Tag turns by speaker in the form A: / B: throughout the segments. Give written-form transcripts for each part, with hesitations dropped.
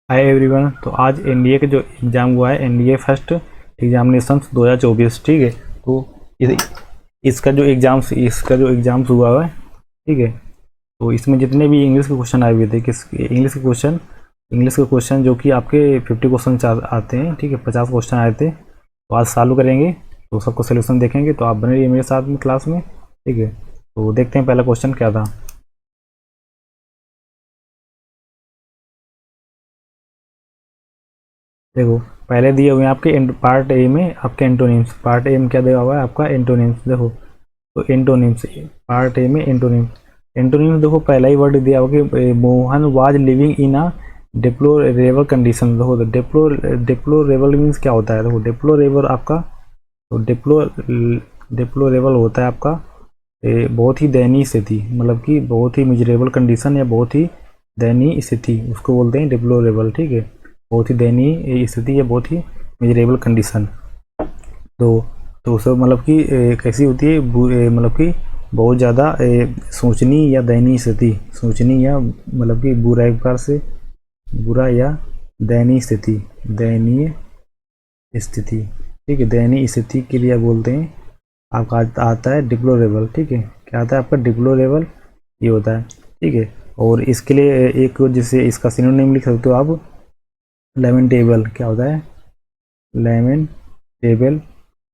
A: Hi everyone. तो आज NDA का जो एग्ज़ाम हुआ है, एनडीए फर्स्ट एग्जामिनेशन 2024, ठीक है। तो इसका जो एग्ज़ाम्स हुआ है, ठीक है। तो इसमें जितने भी इंग्लिश के क्वेश्चन आए हुए थे, इंग्लिश के क्वेश्चन जो कि आपके 50 क्वेश्चन आते हैं, ठीक है। 50 क्वेश्चन आए थे। तो आज चालू करेंगे, तो सबको सोल्यूशन देखेंगे। तो आप बने रहिए मेरे साथ में क्लास में, ठीक है। तो देखते हैं पहला क्वेश्चन क्या था। देखो, पहले दिए हुए हैं आपके पार्ट ए में आपके एंटोनिम्स। पार्ट ए में क्या दिया हुआ है आपका? एंटोनिम्स। देखो, तो एंटोनिम्स पार्ट ए में एंटोनिम्स। एंटोनिम्स देखो, पहला ही वर्ड दिया हुआ कि Mohan was living in a deplorable condition. देखो, डिप्लोरेबल मीन्स क्या होता है? देखो, डिप्लोरेबल आपका, तो डिप्लोरेबल होता है आपका बहुत ही दयनीय स्थिति, मतलब कि बहुत ही मिजरेबल कंडीशन या बहुत ही दयनीय स्थिति, उसको बोलते हैं डिप्लोरेबल, ठीक है। बहुत ही दयनीय स्थिति या बहुत ही मिजरेबल कंडीशन। तो उसमें मतलब कि कैसी होती है? मतलब कि बहुत ज़्यादा सोचनीय या दयनीय स्थिति। सोचनीय या मतलब कि बुरा, एक प्रकार से बुरा या दयनीय स्थिति। दयनीय स्थिति, ठीक है। दयनीय स्थिति के लिए बोलते हैं आपका आता है डिप्लोरेबल, ठीक है। क्या आता है आपका? डिप्लोरेबल, ये होता है, ठीक है। और इसके लिए एक जैसे इसका सिनोनिम लिख सकते हो आप, लेमेंटेबल। क्या होता है? लेमेंटेबल,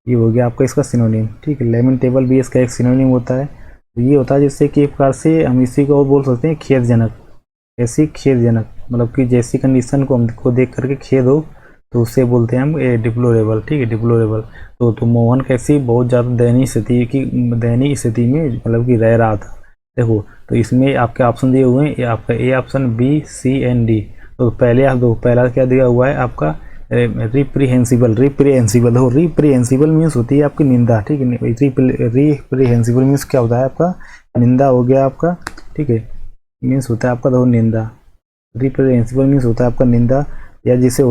A: ये हो गया आपका इसका सिनोनिम, ठीक है। लेमेंटेबल भी इसका एक सिनोनिम होता है। तो ये होता है जिससे कि एक प्रकार से हम इसी को बोल सकते हैं खेदजनक। ऐसी खेदजनक, मतलब कि जैसी कंडीशन को हमको देख करके खेद हो, तो उससे बोलते हैं हम डिप्लोरेबल, ठीक है। डिप्लोरेबल। तो मोहन कैसी बहुत ज़्यादा दयनीय स्थिति में मतलब कि रह रहा था। देखो, तो इसमें आपके ऑप्शन दिए हुए हैं, ये आपका A option, B, C and D. तो पहले आप दो, पहला क्या दिया हुआ है आपका? रिप्रीहेंसिबल। रिप्रीहेंसिबल, देखो, रिप्रीहेंसिबल मीन्स होती है आपकी निंदा, ठीक है। रिप्रीहेंसिबल मीन्स क्या होता है आपका? निंदा हो गया आपका, ठीक है। मीन्स होता है आपका, देखो, निंदा। रिप्रीहेंसिबल मीन्स होता है आपका निंदा, या जिसे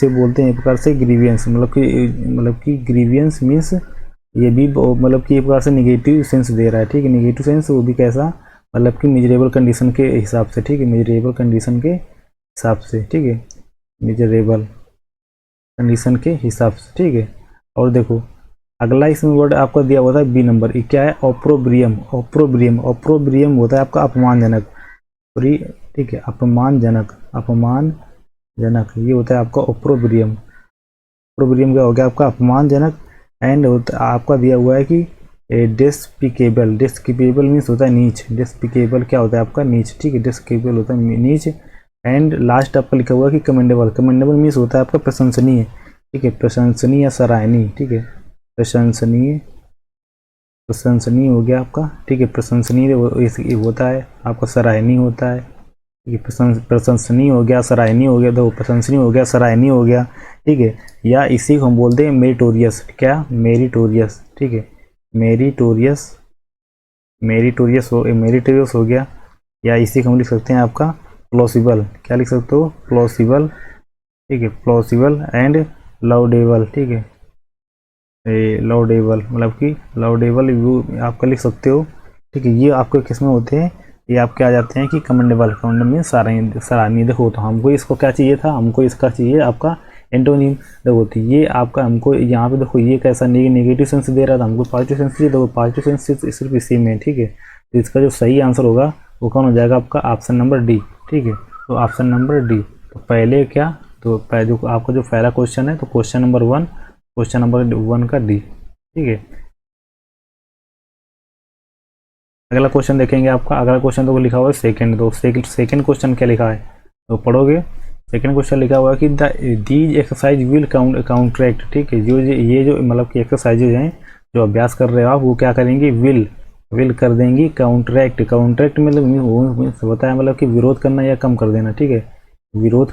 A: बोलते हैं एक प्रकार से ग्रीवियंस। मतलब कि ग्रीवियंस मीन्स ये भी मतलब कि एक प्रकार से निगेटिव सेंस दे रहा है, ठीक है। निगेटिव सेंस, वो भी कैसा? मतलब कि मिजरेबल कंडीशन के हिसाब से, ठीक है। मिजरेबल कंडीशन के हिसाब से, ठीक है। मिजरेबल कंडीशन के हिसाब से, ठीक है। और देखो, अगला इसमें वर्ड आपका दिया हुआ था बी नंबर, ये क्या है? ऑप्रोब्रियम। ऑप्रोब्रियम, ऑप्रोब्रियम होता है आपका अपमानजनक, ठीक है। अपमानजनक, अपमानजनक, ये होता है आपका ऑप्रोब्रियम। ऑप्रोब्रियम क्या हो गया आपका? अपमानजनक। एंड आपका दिया हुआ है कि डिस्पिकेबल। डिस्पिकेबल मीन्स होता है नीच। डिस्पिकेबल क्या होता है आपका? नीच, ठीक है। डिस्पिकेबल होता है नीच। एंड लास्ट आपका लिखा हुआ है कि कमेंडेबल। कमेंडेबल मीन्स होता है आपका प्रशंसनीय, ठीक है। प्रशंसनीय या सराहनीय, ठीक है। प्रशंसनीय, प्रशंसनीय हो गया आपका, ठीक है। प्रशंसनीय होता है आपका, सराहनीय होता है, ठीक है। प्रशंसनीय हो गया, सराहनीय हो गया, दो प्रशंसनीय हो गया, सराहनीय हो गया, ठीक है। या इसी को हम बोलते हैं मेरिटोरियस। क्या? मेरिटोरियस, ठीक है। मेरिटोरियस, मेरिटोरियस हो गया। या इसी को हम लिख सकते हैं आपका प्लॉसिबल। क्या लिख सकते हो? प्लॉसिबल, ठीक है। प्लॉसिबल एंड लाउडेबल, ठीक है। लाउडेबल, मतलब कि लाउडेबल व्यू आपका लिख सकते हो, ठीक है। ये आपके किस में होते हैं? ये आपके आ जाते हैं कि कमेंडेबल। कमेंडेबल मीन सराहनीय। देखो, तो हमको इसको क्या चाहिए था? हमको इसका चाहिए आपका एंटोनिम। देखो, तो ये आपका हमको यहाँ पे देखो, ये कैसा नेगेटिव सेंस दे रहा था, हमको पॉजिटिव सेंस चाहिए। देखो, पॉजिटिव सेंस सिर्फ इसी में, ठीक है। तो इसका जो सही आंसर होगा वो कौन हो जाएगा आपका? ऑप्शन नंबर डी, ठीक है। तो ऑप्शन नंबर डी। तो पहले क्या, तो जो आपका जो पहला क्वेश्चन है, तो क्वेश्चन नंबर वन का डी, ठीक है। अगला क्वेश्चन देखेंगे आपका। अगला क्वेश्चन तो लिखा हुआ है सेकंड। तो सेकंड क्वेश्चन क्या लिखा है, तो पढ़ोगे। सेकंड क्वेश्चन लिखा हुआ है कि दीज एक्सरसाइज विल काउंटरैक्ट, ठीक है। ये जो मतलब कि एक्सरसाइजेज हैं, जो अभ्यास कर रहे हो आप, वो क्या करेंगी? विल कर देंगी काउंटरैक्ट। काउंटरैक्ट मतलब होता है मतलब कि विरोध करना या कम कर देना, ठीक है। विरोध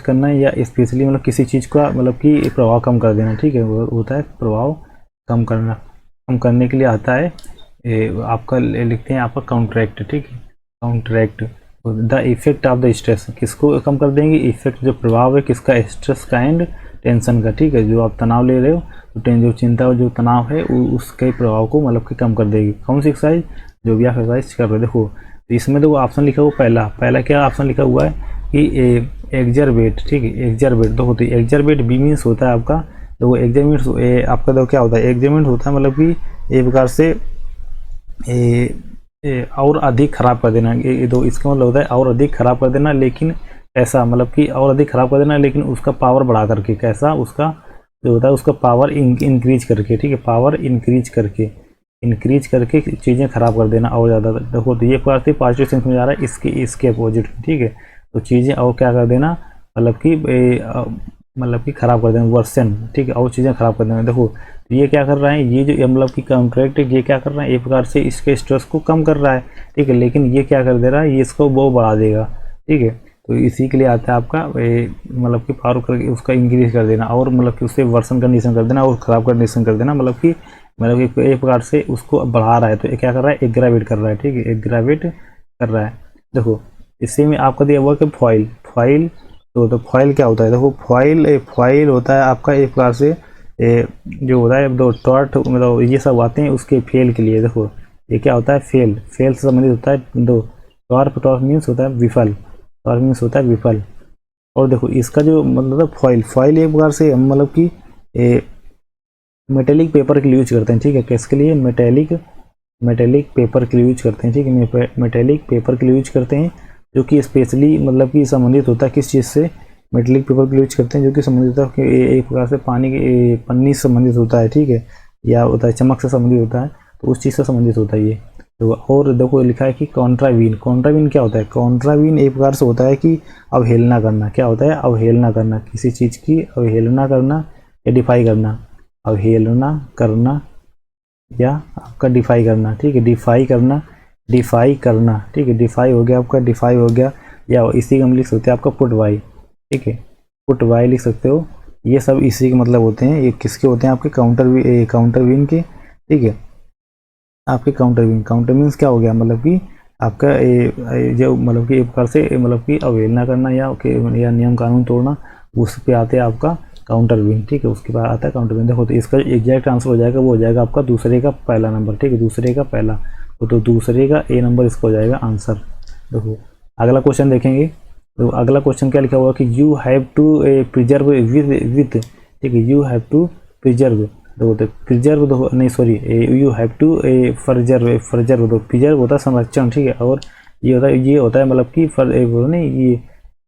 A: करना या स्पेशली मतलब किसी चीज़ का मतलब कि प्रभाव कम कर देना, ठीक है। वो होता है प्रभाव कम करना। कम करने के लिए आता है आपका लिखते हैं आपका काउंटरैक्ट, ठीक है। Counteract the effect of the stress. किसको कम कर देंगे? इफेक्ट, जो प्रभाव है किसका? स्ट्रेस का एंड टेंशन का, ठीक है। जो आप तनाव ले रहे हो, तो जो चिंता और जो तनाव है उसके प्रभाव को मतलब कि कम कर देगी। कौन सी एक्सरसाइज? जो भी आप एक्सरसाइज कर रहे हो। देखो, तो इसमें तो ऑप्शन लिखा हुआ पहला क्या ऑप्शन लिखा हुआ है? कि एग्जरबेट, ठीक है, एग्जरबेट तो होती है, एग्जरबेट बी मीन्स होता है आपका, तो एग्जरमेंट आपका तो क्या होता है, एग्जरमेंट होता है मतलब कि एक प्रकार से और अधिक खराब कर देना, ये तो इसका मतलब होता है और अधिक खराब कर देना, लेकिन ऐसा मतलब कि और अधिक खराब कर देना लेकिन उसका पावर बढ़ा करके, कैसा, उसका जो होता है उसका पावर इंक्रीज करके, ठीक है, पावर इंक्रीज करके चीज़ें खराब कर देना और ज़्यादा। देखो तो ये पार्ट पॉजिटिव सेंस में जा रहा है, इसके अपोजिट, ठीक है, तो चीज़ें और क्या कर देना, मतलब कि खराब कर देना, वर्सन, ठीक है, और चीज़ें खराब कर देना। देखो तो ये क्या कर रहा है, ये जो मतलब कि कॉन्ट्रैक्ट ये क्या कर रहा है, एक प्रकार से इसके स्ट्रेस को कम कर रहा है, ठीक है, लेकिन ये क्या कर दे रहा है, ये इसको वो बढ़ा देगा, ठीक है, तो इसी के लिए आता है आपका मतलब कि पावर करके उसका इंक्रीज कर देना और मतलब कि उससे वर्सन कंडीशन कर देना और ख़राब कंडीशन कर देना, मतलब कि एक प्रकार से उसको बढ़ा रहा है, तो ये क्या कर रहा है, एग्रावेट कर रहा है, ठीक है, एग्रावेट कर रहा है। देखो इसी में आपका दिया हुआ कि फॉइल तो फॉइल क्या होता है, देखो फॉइल होता है आपका एक प्रकार से जो होता है दो टॉर्ट, मतलब ये सब आते हैं उसके फेल के लिए। देखो ये क्या होता है, फेल से संबंधित होता है, दो टॉर्क मीन्स होता है विफल, टॉर्क मीन्स होता है विफल। और देखो इसका जो मतलब फॉइल एक प्रकार से मतलब कि मेटेलिक पेपर के लिए यूज करते हैं, ठीक है, किसके लिए, मेटेलिक पेपर के लिए यूज करते हैं, ठीक है, मेटेलिक पेपर के लिए यूज करते हैं, जो कि स्पेशली मतलब कि संबंधित होता है किस चीज़ से, मेटेलिक पेपर के लिए यूज करते हैं जो कि संबंधित होता है एक प्रकार से पानी के पन्नी से संबंधित होता है, ठीक है, या होता है चमक से संबंधित होता है, तो उस चीज़ से संबंधित होता है ये। तो और देखो लिखा है कि कॉन्ट्रावीन क्या होता है, कॉन्ट्रावीन एक प्रकार से होता है कि अवहेलना करना, क्या होता है, अवहेलना करना, किसी चीज़ की अवहेलना करना या डिफाई करना, अवहेलना करना या आपका डिफाई करना, ठीक है, डिफाई करना, ठीक है, डिफाई हो गया आपका, डिफाई हो गया, या इसी का हम लिख सकते हैं आपका पुट वाई, ठीक है, पुट वाई लिख सकते हो, ये सब इसी के मतलब होते हैं। ये किसके होते हैं, आपके काउंटरवीन के, ठीक है, आपके काउंटर मीन्स क्या हो गया, मतलब कि आपका जो मतलब कि एक प्रकार से मतलब कि अवहेलना करना या नियम कानून तोड़ना, उस पे आते हैं आपका काउंटरवीन, ठीक है, उसके बाद आता है काउंटरवीन। देखो तो इसका एग्जैक्ट आंसर हो जाएगा, वो हो जाएगा आपका दूसरे का पहला नंबर, ठीक है, दूसरे का पहला, तो दूसरे का ए नंबर इसको हो जाएगा आंसर। देखो अगला क्वेश्चन देखेंगे, तो अगला क्वेश्चन क्या लिखा हुआ कि you have to preserve with, ठीक है, यू हैव टू प्रिजर्व, तो प्रिजर्व नहीं sorry, you have to preserve तो प्रिजर्व होता है संरक्षण, ठीक है, और ये होता है मतलब कि नहीं ये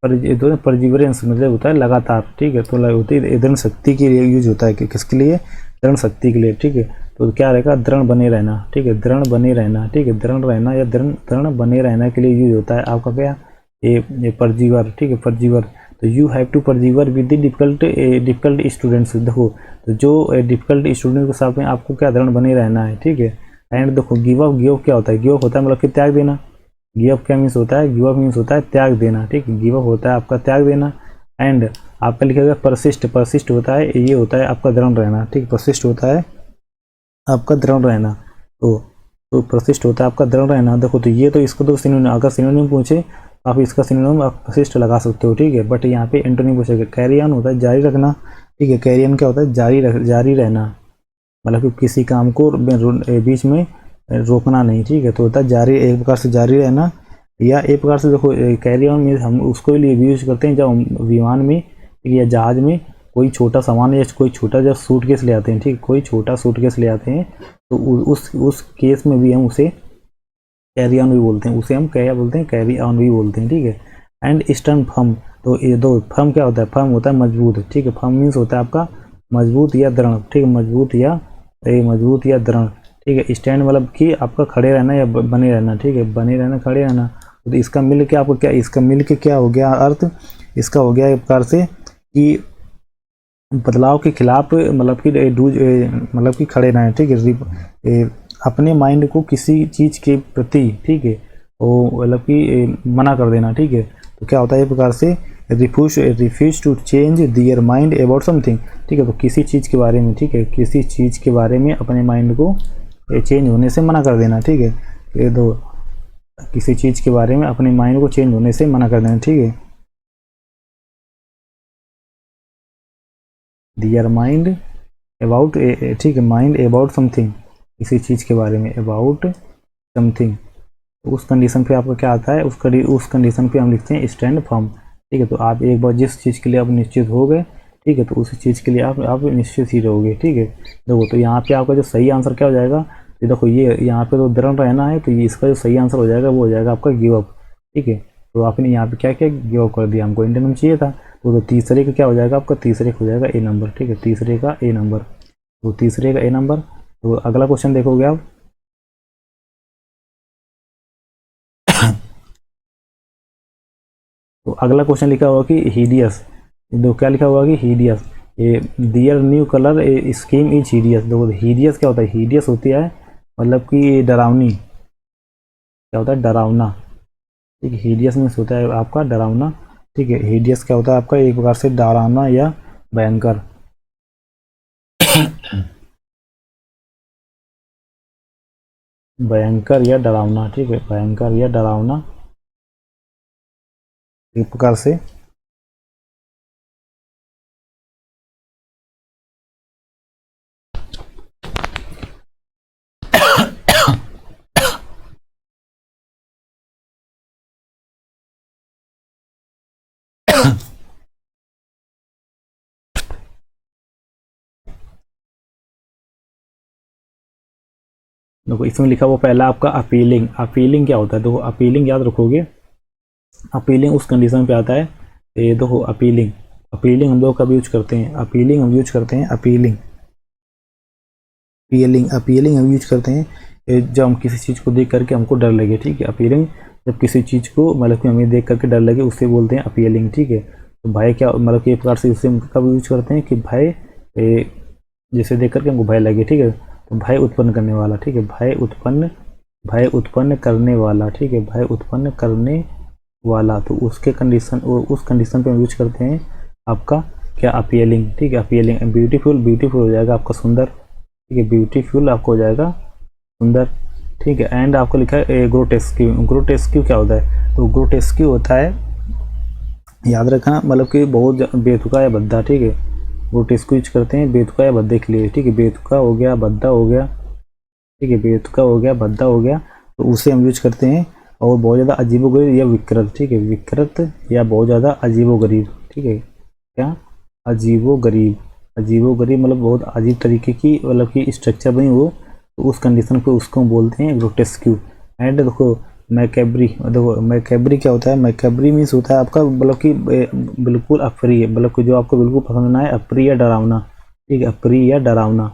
A: परजिवरेंस मतलब होता है लगातार, ठीक है, तो होती है दृढ़ शक्ति के लिए यूज होता है कि किसके लिए, दृढ़ शक्ति के लिए, ठीक है, तो क्या रहेगा, दृढ़ बने रहना, ठीक है, दृढ़ बने रहना, ठीक है, दृढ़ रहना या दृढ़ बने रहना के लिए यूज होता है आपका क्या, ये परजीवर, ठीक है, परजीवर, तो you have to persevere with the difficult students. देखो तो जो डिफिकल्ट स्टूडेंट के साथ में आपको क्या दृढ़ बने रहना है, ठीक है, एंड देखो गिव अप क्या होता है, गिव अप होता है मतलब कि त्याग देना, गिव अप क्या मीन्स होता है, गिव अप मीन्स होता है त्याग देना, ठीक है, गिव अप होता है आपका त्याग देना, एंड आपका लिखा गया परसिस्ट होता है, ये होता है आपका दृढ़ रहना, ठीक, परसिस्ट होता है आपका दृढ़ रहना, तो परसिस्ट होता है आपका दृढ़ रहना। देखो तो ये तो इसको तो सिनोनिम, अगर सिनोनिम पूछे आप इसका सिनोनिम आप परसिस्ट लगा सकते हो, ठीक है, बट यहाँ पे एंटोनिम पूछेगा, कैरी ऑन होता है जारी रखना, ठीक है, कैरी ऑन क्या होता है, जारी रहना, मतलब कि किसी काम को बीच में रोकना नहीं, ठीक है, तो होता है जारी, एक प्रकार से जारी रहना, या एक प्रकार से देखो कैरी ऑन में हम उसको लिए भी यूज करते हैं जब विमान में या जहाज में कोई छोटा सामान या कोई छोटा जब सूटकेस ले आते हैं, ठीक, कोई छोटा सूटकेस ले आते हैं, तो उस केस में भी हम उसे कैरी ऑन भी बोलते हैं, उसे हम क्या बोलते हैं, कैरी ऑन भी बोलते हैं, ठीक है। एंड स्टर्न फर्म, तो ये दो फर्म क्या होता है, फर्म होता है मजबूत, ठीक है, फर्म मीन्स होता है आपका मजबूत या दृढ़, ठीक है, मजबूत या दृढ़, ठीक है, स्टैंड मतलब कि आपका खड़े रहना या बने रहना, ठीक है, बने रहना, खड़े रहना, तो इसका मिल के आपको क्या, इसका मिल के क्या हो गया अर्थ, इसका हो गया एक प्रकार से कि बदलाव के खिलाफ मतलब कि मतलब कि खड़े रहें, ठीक है, अपने माइंड को किसी चीज़ के प्रति, ठीक है, वो मतलब कि मना कर देना, ठीक है, तो क्या होता है एक प्रकार से refuse to change their mind about something, ठीक है, तो किसी चीज़ के बारे में, ठीक है, किसी चीज़ के बारे में अपने माइंड को चेंज होने से मना कर देना, ठीक है, ये दो किसी चीज़ के बारे में अपने माइंड को चेंज होने से मना कर देना, ठीक है, दियर माइंड अबाउट, ठीक है, माइंड अबाउट समथिंग, किसी चीज़ के बारे में अबाउट समथिंग, उस कंडीशन पे आपका क्या आता है, उस कंडीशन पे हम लिखते हैं स्टैंड फर्म, ठीक है। तो आप एक बार जिस चीज़ के लिए आप निश्चित हो गए, ठीक है, तो उसी चीज़ के लिए आप निश्चित ही रहोगे, ठीक है। देखो तो यहाँ पे आपका जो सही आंसर क्या हो जाएगा, ये देखो ये यहाँ पे तो दृढ़ रहना है, तो ये इसका जो सही आंसर हो जाएगा वो हो जाएगा आपका गिव अप, ठीक है। तो आपने यहाँ पे क्या क्या गिव अप कर दिया, हमको इंडियन में चाहिए था, तो तीसरे का क्या हो जाएगा आपका, तीसरे का हो जाएगा ए नंबर, ठीक है, तीसरे का ए नंबर, तो तीसरे का ए नंबर। तो अगला क्वेश्चन देखोगे आप, तो अगला क्वेश्चन लिखा हुआ कि हीडियस, दो क्या लिखा हुआ कि हीडियस, ये their new colour scheme is hideous. देखो हीडियस क्या होता है, हीडियस होती है मतलब कि डरावनी, क्या होता है, डरावना, ठीक है। हीडियस मीन्स होता है आपका डरावना, ठीक है। हीडियस क्या होता है आपका, एक प्रकार से डरावना या भयंकर। भयंकर या डरावना, ठीक है, भयंकर या डरावना, एक प्रकार से। देखो इसमें लिखा हुआ पहला आपका अपीलिंग, अपीलिंग क्या होता है, देखो अपीलिंग याद रखोगे, अपीलिंग उस कंडीशन पे आता है, ये देखो अपीलिंग, अपीलिंग हम लोग कब यूज करते हैं, अपीलिंग हम यूज करते हैं, अपीलिंग, अपीलिंग, अपीलिंग हम यूज करते हैं जब हम किसी चीज़ को देख करके हमको डर लगे, ठीक है। अपीलिंग जब किसी चीज़ को मतलब कि हमें देख करके डर लगे उससे बोलते हैं अपीलिंग, ठीक है। तो भय क्या मतलब कि एक प्रकार से इससे कब यूज करते हैं कि भय, जैसे देख करके हमको भय लगे, ठीक है, तो भय उत्पन्न करने वाला, ठीक है, भय उत्पन्न, भय उत्पन्न करने वाला, ठीक है, भय उत्पन्न करने वाला, तो उसके कंडीशन, उस कंडीशन पे हम यूज करते हैं आपका क्या, अपीलिंग, ठीक है, अपीलिंग। ब्यूटीफुल, ब्यूटीफुल हो जाएगा आपका सुंदर, ठीक है, ब्यूटीफुल आपको हो जाएगा सुंदर, ठीक है। एंड आपको लिखा है ग्रोटेस्क्यू, ग्रोटेस्क्यू क्या होता है, तो ग्रोटेस्क्यू होता है, याद रखना मतलब कि बहुत बेतुका या भद्दा, ठीक है, ग्रोटेस्क्यू यूज करते हैं बेतुका या भद्दे के लिए, ठीक है, बेतुका हो गया, भद्दा हो गया, ठीक है, बेतुका हो गया, भद्दा हो गया, तो उसे हम यूज करते हैं। और बहुत ज़्यादा अजीबोगरीब या विकृत, ठीक है, विकृत या बहुत ज़्यादा अजीबोगरीब, ठीक है, क्या, अजीबोगरीब, अजीबोगरीब मतलब बहुत अजीब तरीके की मतलब कि स्ट्रक्चर बनी हो, तो उस कंडीशन को उसको बोलते हैं ग्रोटेस्क्यू। एंड देखो मैकेब्री, देखो मैकेब्री क्या होता है, मैकेब्री मीन्स होता है आपका मतलब कि बिल्कुल अप्रिय, मतलब कि जो आपको बिल्कुल पसंद ना है, अप्रिय या डरावना, ठीक है, अप्रिय या डरावना,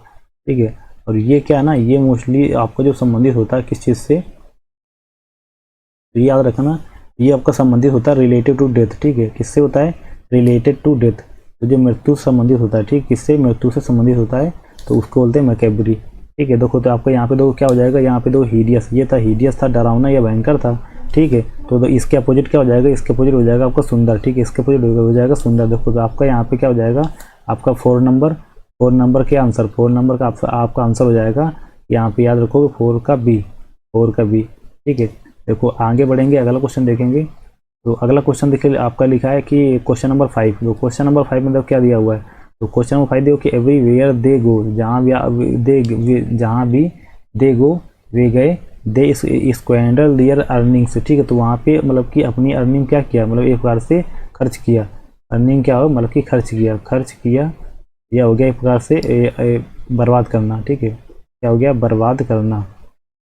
A: ठीक है। और ये क्या है ना, ये मोस्टली आपका जो संबंधित होता है किस चीज़ से, तो ये याद रखना, ये आपका संबंधित होता है रिलेटेड टू डेथ, ठीक है, किससे होता है, रिलेटेड टू डेथ, तो जो मृत्यु से संबंधित होता है, ठीक, किससे, मृत्यु से संबंधित होता है, तो उसको बोलते हैं मैकेब्री, ठीक है। देखो तो आपको यहाँ पे दो क्या हो जाएगा, यहाँ पे दो हीडियस, ये था हीडियस था डरावना या भयंकर था, ठीक है। तो इसके अपोजिट क्या हो जाएगा, इसके अपोजिट हो जाएगा आपका सुंदर, ठीक है, इसके अपोजिट हो जाएगा सुंदर। देखो तो आपका यहाँ पे क्या हो जाएगा, आपका 4 नंबर, 4 नंबर के आंसर, 4 नंबर का आपका आंसर हो जाएगा यहाँ पे, याद रखोगे 4 का बी, 4 का बी, ठीक है। देखो आगे बढ़ेंगे, अगला क्वेश्चन देखेंगे, तो अगला क्वेश्चन देखिए आपका लिखा है कि क्वेश्चन नंबर 5, तो क्वेश्चन नंबर 5 में क्या दिया हुआ है, तो क्वेश्चन नंबर 5 देखो कि एवरीवेयर दे गो, जहाँ भी दे गो वे गए, दे स्क्वेंडर देयर अर्निंग्स, ठीक है। तो वहाँ पे मतलब कि अपनी अर्निंग क्या किया, मतलब एक प्रकार से खर्च किया, अर्निंग क्या हो मतलब कि खर्च किया, खर्च किया, यह हो गया एक प्रकार से बर्बाद करना, ठीक है, क्या हो गया, बर्बाद करना,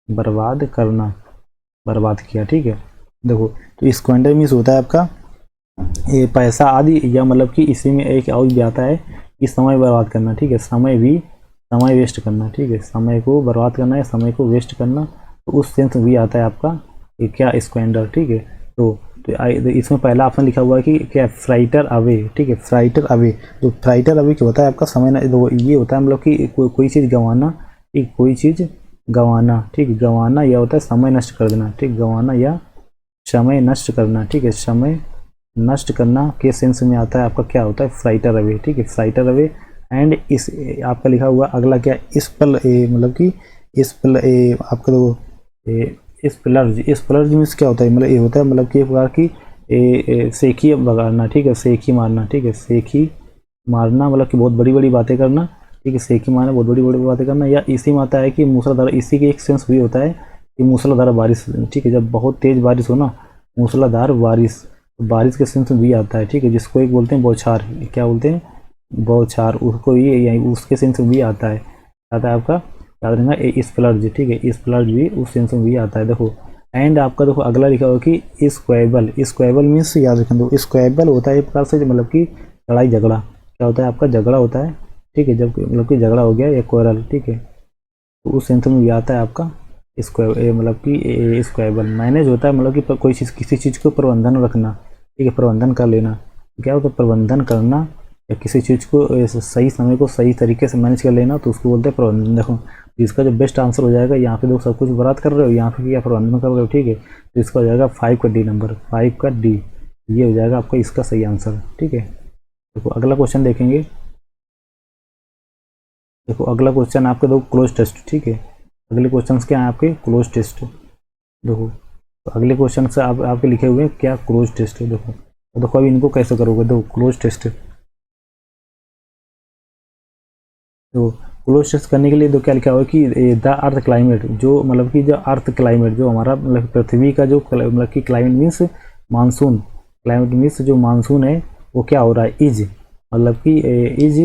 A: बर्बाद करना, बर्बाद किया, ठीक है। देखो तो स्क्वेंडर मीन्स होता है आपका ये पैसा आदि, या मतलब कि इसी में एक और भी आता है कि समय बर्बाद करना, ठीक है, समय भी, समय वेस्ट करना, ठीक है, समय को बर्बाद करना या समय को वेस्ट करना, तो उस सेंस भी आता है आपका ये क्या, स्क्वेंडर, ठीक है। तो इसमें पहला ऑप्शन लिखा हुआ है कि क्या, फ्राइटर अवे, ठीक है, फ्राइटर अवे, तो फ्राइटर अवे क्या होता है आपका समय, ये होता है मतलब कि कोई चीज़ गंवाना, ठीक, कोई चीज़ गंवाना, ठीक, गंवाना यह होता है समय नष्ट कर देना, ठीक, गंवाना या समय नष्ट करना, ठीक है, समय नष्ट करना के सेंस में आता है आपका क्या होता है, फ्राइटर अवे, ठीक है, फ्राइटर अवे। एंड इस आपका लिखा हुआ अगला क्या, इस पल मतलब कि इस पल आपका तो इस प्लर्ज मीन्स क्या होता है, मतलब ये होता है मतलब कि एक प्रकार की सेखी बगाड़ना, ठीक है, सेखी मारना, ठीक है, सेखी मारना मतलब कि बहुत बड़ी बड़ी बातें करना, ठीक है, सेखी मारना बहुत बड़ी बड़ी बातें करना, या इसी में आता है कि मूसलाधार, इसी के एक सेंस भी होता है कि मूसलाधार बारिश, ठीक है, जब बहुत तेज बारिश हो ना, मूसलाधार बारिश, तो बारिश के सेंस में भी आता है, ठीक है, जिसको एक बोलते हैं बौछार, क्या बोलते हैं, बौछार, उसको ये उसके सेंस में भी आता है आपका, याद रखना स्प्लर्ज, ठीक है, स्प्लर्ज भी उस सेंस में भी आता है। देखो एंड आपका देखो अगला लिखा हुआ कि स्क्वेबल, स्क्वेबल मीन्स याद रखें, दो स्क्वेबल होता है एक प्रकार से मतलब कि लड़ाई झगड़ा, क्या होता है आपका, झगड़ा होता है, ठीक है, जब मतलब कि झगड़ा हो गया या क्वेरल, ठीक है, तो उस सेंस में भी आता है आपका मतलब कि स्क्वेबल। मैनेज होता है मतलब कि कोई चीज़, किसी चीज़ को प्रबंधन रखना, ठीक है, प्रबंधन कर लेना, क्या होता है प्रबंधन करना, या किसी चीज़ को सही समय को सही तरीके से मैनेज कर लेना, तो उसको बोलते हैं प्रबंधन। देखो इसका जो बेस्ट आंसर हो जाएगा, यहाँ पे देखो सब कुछ बात कर रहे हो, यहाँ पे क्या प्रबंधन कर रहे हो, ठीक है, तो इसका हो जाएगा 5 का डी नंबर, 5 का डी, ये हो जाएगा आपका इसका सही आंसर, ठीक है। देखो अगला क्वेश्चन देखेंगे। देखो अगला क्वेश्चन आपके दो क्लोज टेस्ट, ठीक है, अगले क्वेश्चन क्या है आपके क्लोज टेस्ट। देखो तो अगले क्वेश्चन से आपके लिखे हुए हैं क्या क्लोज टेस्ट है। देखो तो देखो अभी इनको कैसे करोगे, देखो क्लोज टेस्ट, तो क्लोज टेस्ट करने के लिए तो क्या लिखा हुआ है कि द अर्थ क्लाइमेट, जो मतलब कि जो अर्थ क्लाइमेट, जो हमारा मतलब पृथ्वी का जो मतलब कि climate means monsoon, climate means जो मानसून है वो क्या हो रहा है, इज मतलब कि इज,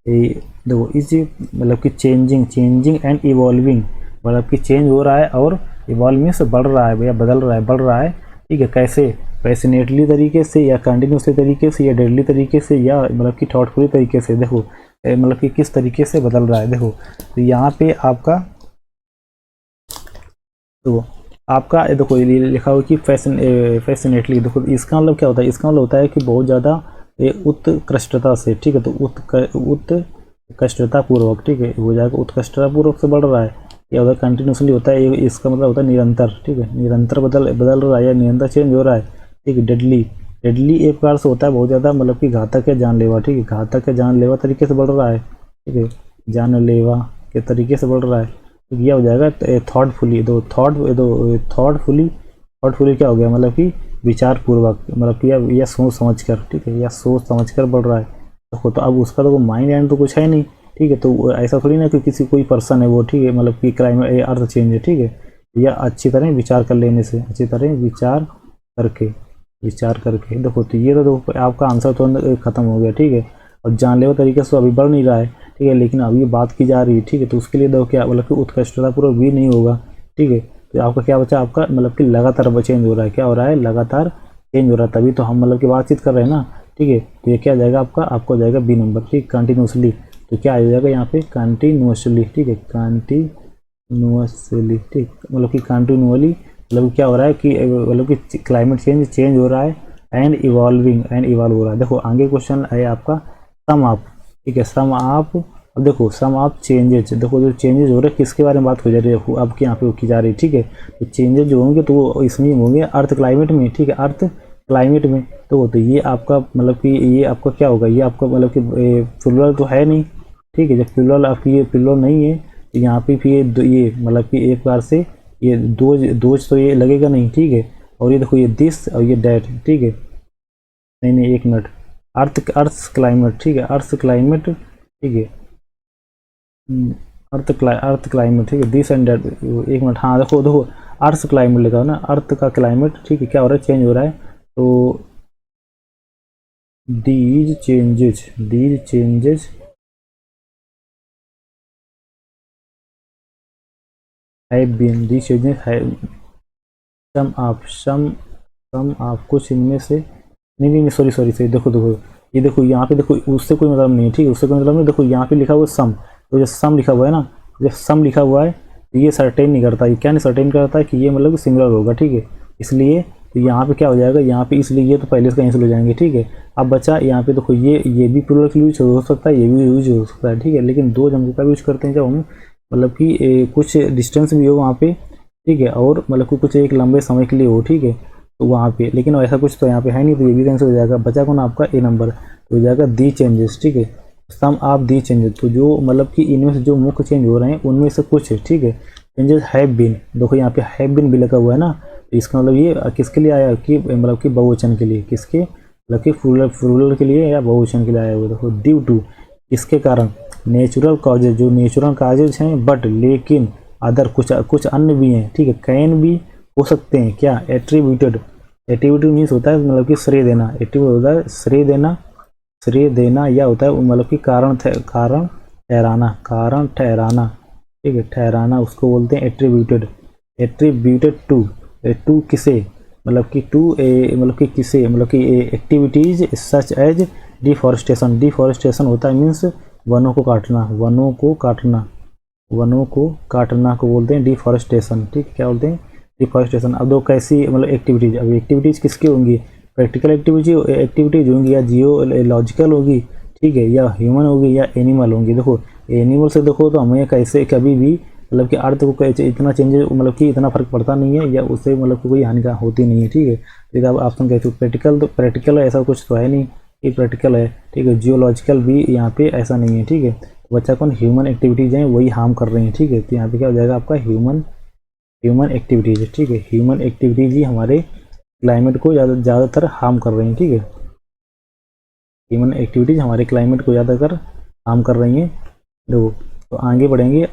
A: देखो इज मतलब कि चेंजिंग एंड इवॉल्विंग, मतलब कि चेंज हो रहा है और इवॉल्व मीन्स बढ़ रहा है या बदल रहा है, बढ़ रहा है, ठीक है, कैसे, पैशनेटली तरीके से या कंटिन्यूसली तरीके से या डेडली तरीके से या मतलब कि थॉटफुली तरीके से। देखो मतलब कि किस तरीके से बदल रहा है। देखो तो यहाँ पे आपका, तो आपका देखो ये लिखा हुआ कि फैसिनेटली, देखो इसका मतलब क्या होता है, इसका मतलब होता है कि बहुत ज़्यादा उत्कृष्टता से, ठीक है, तो उत्कृष्टता पूर्वक, ठीक है, हो जाएगा उत्कृष्टता पूर्वक से बढ़ रहा है, या उधर कंटिन्यूसली होता है, इसका मतलब होता है निरंतर, ठीक है, निरंतर बदल रहा है या निरंतर चेंज हो रहा है, ठीक है। डेडली, डेडली एक प्रकार से होता है बहुत ज़्यादा मतलब कि घातक है, जानलेवा, ठीक है, घातक है जानलेवा तरीके से बढ़ रहा है, ठीक है, जानलेवा के तरीके से बढ़ रहा है, तो यह हो जाएगा थॉटफुली, थॉटफुली क्या हो गया, मतलब कि विचार पूर्वक, मतलब कि या सोच समझ कर, ठीक है, या सोच समझ कर बढ़ रहा है। देखो तो अब उसका तो माइंड एंड तो कुछ है नहीं, ठीक है, तो ऐसा थोड़ी ना कि किसी कोई पर्सन है वो, ठीक है, मतलब कि क्लाइमेट अर्थ चेंज है, ठीक है, या अच्छी तरह विचार कर लेने से, अच्छी तरह विचार करके। देखो तो ये तो आपका आंसर तो खत्म हो गया, ठीक है, और जानलेवा तरीके से अभी बढ़ नहीं रहा है, ठीक है, लेकिन अभी बात की जा रही है, ठीक है, तो उसके लिए देखो क्या मतलब कि उत्कृष्टता पूर्वक भी नहीं होगा, ठीक है, तो आपका क्या बचा, आपका मतलब कि लगातार चेंज हो रहा है, क्या हो रहा है, लगातार चेंज हो रहा है, तभी तो हम मतलब कि बातचीत कर रहे हैं ना, ठीक है, तो ये क्या आ जाएगा आपको हो जाएगा बी नंबर, ठीक, कंटिन्यूसली, तो क्या आ जाएगा यहाँ पे कंटिन्यूसली, ठीक है, कंटिन्यूसली, ठीक, मतलब कि कंटिन्यूअली, मतलब क्या हो रहा है कि मतलब कि क्लाइमेट चेंज हो रहा है एंड इवॉल्व हो रहा है। देखो आगे क्वेश्चन है आपका सम आप, ठीक है, सम आप, अब देखो सम आप चेंजेज, देखो जो चेंजेज हो रहे हैं किसके बारे में बात हो जा रही है, आपके यहाँ पे की जा रही है, ठीक है, तो चेंजेज जो होंगे तो वो इसमें होंगे अर्थ क्लाइमेट में, ठीक है, अर्थ क्लाइमेट में, तो ये आपका मतलब कि ये आपका क्या होगा, ये आपका मतलब कि प्लूरल तो है नहीं, ठीक है, जब प्लूरल आपकी ये प्लूरल नहीं है तो यहाँ पे फिर ये मतलब कि एक बार से ये दोज तो ये लगेगा नहीं, ठीक है, और ये देखो ये दिस और ये डैट, ठीक है, नहीं एक मिनट, अर्थ क्लाइमेट, ठीक है, अर्थ क्लाइमेट, ठीक है, अर्थ क्लाइमेट, ठीक है, दिस एंड डैट, एक मिनट, हाँ देखो अर्थ क्लाइमेट लिखा हो ना, अर्थ का क्लाइमेट, ठीक है, क्या हो रहा है, चेंज हो रहा है, तो these changes have been, these changes have, some आप कुछ इनमें से, नहीं सॉरी, देखो ये देखो यहाँ पे देखो उससे कोई मतलब नहीं है, ठीक है, उससे कोई मतलब नहीं, देखो यहाँ पे लिखा हुआ है सम, तो जो सम लिखा हुआ है ना, जब सम लिखा हुआ है तो ये सर्टेन नहीं करता, ये क्या नहीं सर्टेन करता है कि ये मतलब सिमिलर होगा, ठीक है, इसलिए तो यहाँ पे क्या हो जाएगा, यहाँ पे इसलिए ये तो पहले से कैंसिल हो जाएंगे, ठीक है। अब बचा यहाँ पे देखो ये भी प्लूरल के यूज हो सकता है, ये भी यूज हो सकता है, ठीक है, लेकिन दो हम का यूज करते हैं जब हम मतलब कि कुछ डिस्टेंस भी हो वहाँ पे, ठीक है, और मतलब कि कुछ एक लंबे समय के लिए हो, ठीक है, तो वहाँ पे, लेकिन ऐसा कुछ तो यहाँ पे है नहीं, तो ये भी कैंसिल हो जाएगा, बचा कौन आपका ए नंबर, तो हो जाएगा दी चेंजेस, ठीक है, सम आप दी चेंजेस, तो जो मतलब कि इनमें से जो मुख्य चेंज हो रहे हैं उनमें से कुछ है, ठीक है, चेंजेस हैव बीन, देखो यहाँ पे हैव बीन भी लगा हुआ है ना, तो इसका मतलब ये किसके लिए आया कि मतलब कि बहुवचन के लिए, किसके मतलब कि प्लूरल के लिए या बहुवचन के लिए आया हुआ। देखो ड्यू टू, इसके कारण, नेचुरल कॉजेज, जो नेचुरल कॉजेज हैं, बट लेकिन अदर कुछ अन्य भी हैं, ठीक है, कैन भी हो सकते हैं, क्या एट्रीब्यूटेड, एट्रीब्यूटिव मीन्स होता है मतलब कि श्रेय देना, एट्रीब्यूट होता है श्रेय देना, श्रेय देना या होता है मतलब कि कारण ठहराना, कारण ठहराना, ठीक है, ठहराना उसको बोलते हैं एट्रीब्यूटेड। एट्रीब्यूटेड टू किसे, मतलब कि टू मतलब कि किसे, मतलब कि activities such as deforestation, deforestation होता है मीन्स वनों को काटना, वनों को काटना, वनों को काटना को बोलते हैं डिफॉरेस्टेशन, ठीक, क्या बोलते हैं डिफॉरेस्टेशन। अब दो कैसी मतलब एक्टिविटीज, अब एक्टिविटीज किसकी होंगी, प्रैक्टिकल एक्टिविटीज होंगी या जियोलॉजिकल होगी, ठीक है, या ह्यूमन होगी या एनिमल होंगी। देखो एनिमल से देखो तो हमें कैसे कभी भी मतलब कि अर्थ को इतना चेंजेस मतलब कि इतना फर्क पड़ता नहीं है या उससे मतलब कोई हानि होती नहीं है, ठीक है। फिर आप ऑप्शन कहते हो प्रैक्टिकल, तो प्रैक्टिकल ऐसा कुछ तो है नहीं कि प्रैक्टिकल है, ठीक है। जियोलॉजिकल भी यहाँ पे ऐसा नहीं है, ठीक है। तो बच्चा कौन, ह्यूमन एक्टिविटीज हैं वही हार्म कर रही हैं, ठीक है। तो यहाँ पे क्या हो जाएगा आपका ह्यूमन एक्टिविटीज, ठीक है। ह्यूमन एक्टिविटीज ही हमारे क्लाइमेट को ज़्यादातर हार्म कर रही हैं, ठीक है। ह्यूमन एक्टिविटीज हमारे क्लाइमेट को ज़्यादातर हार्म कर रही हैं। देखो तो आगे बढ़ेंगे,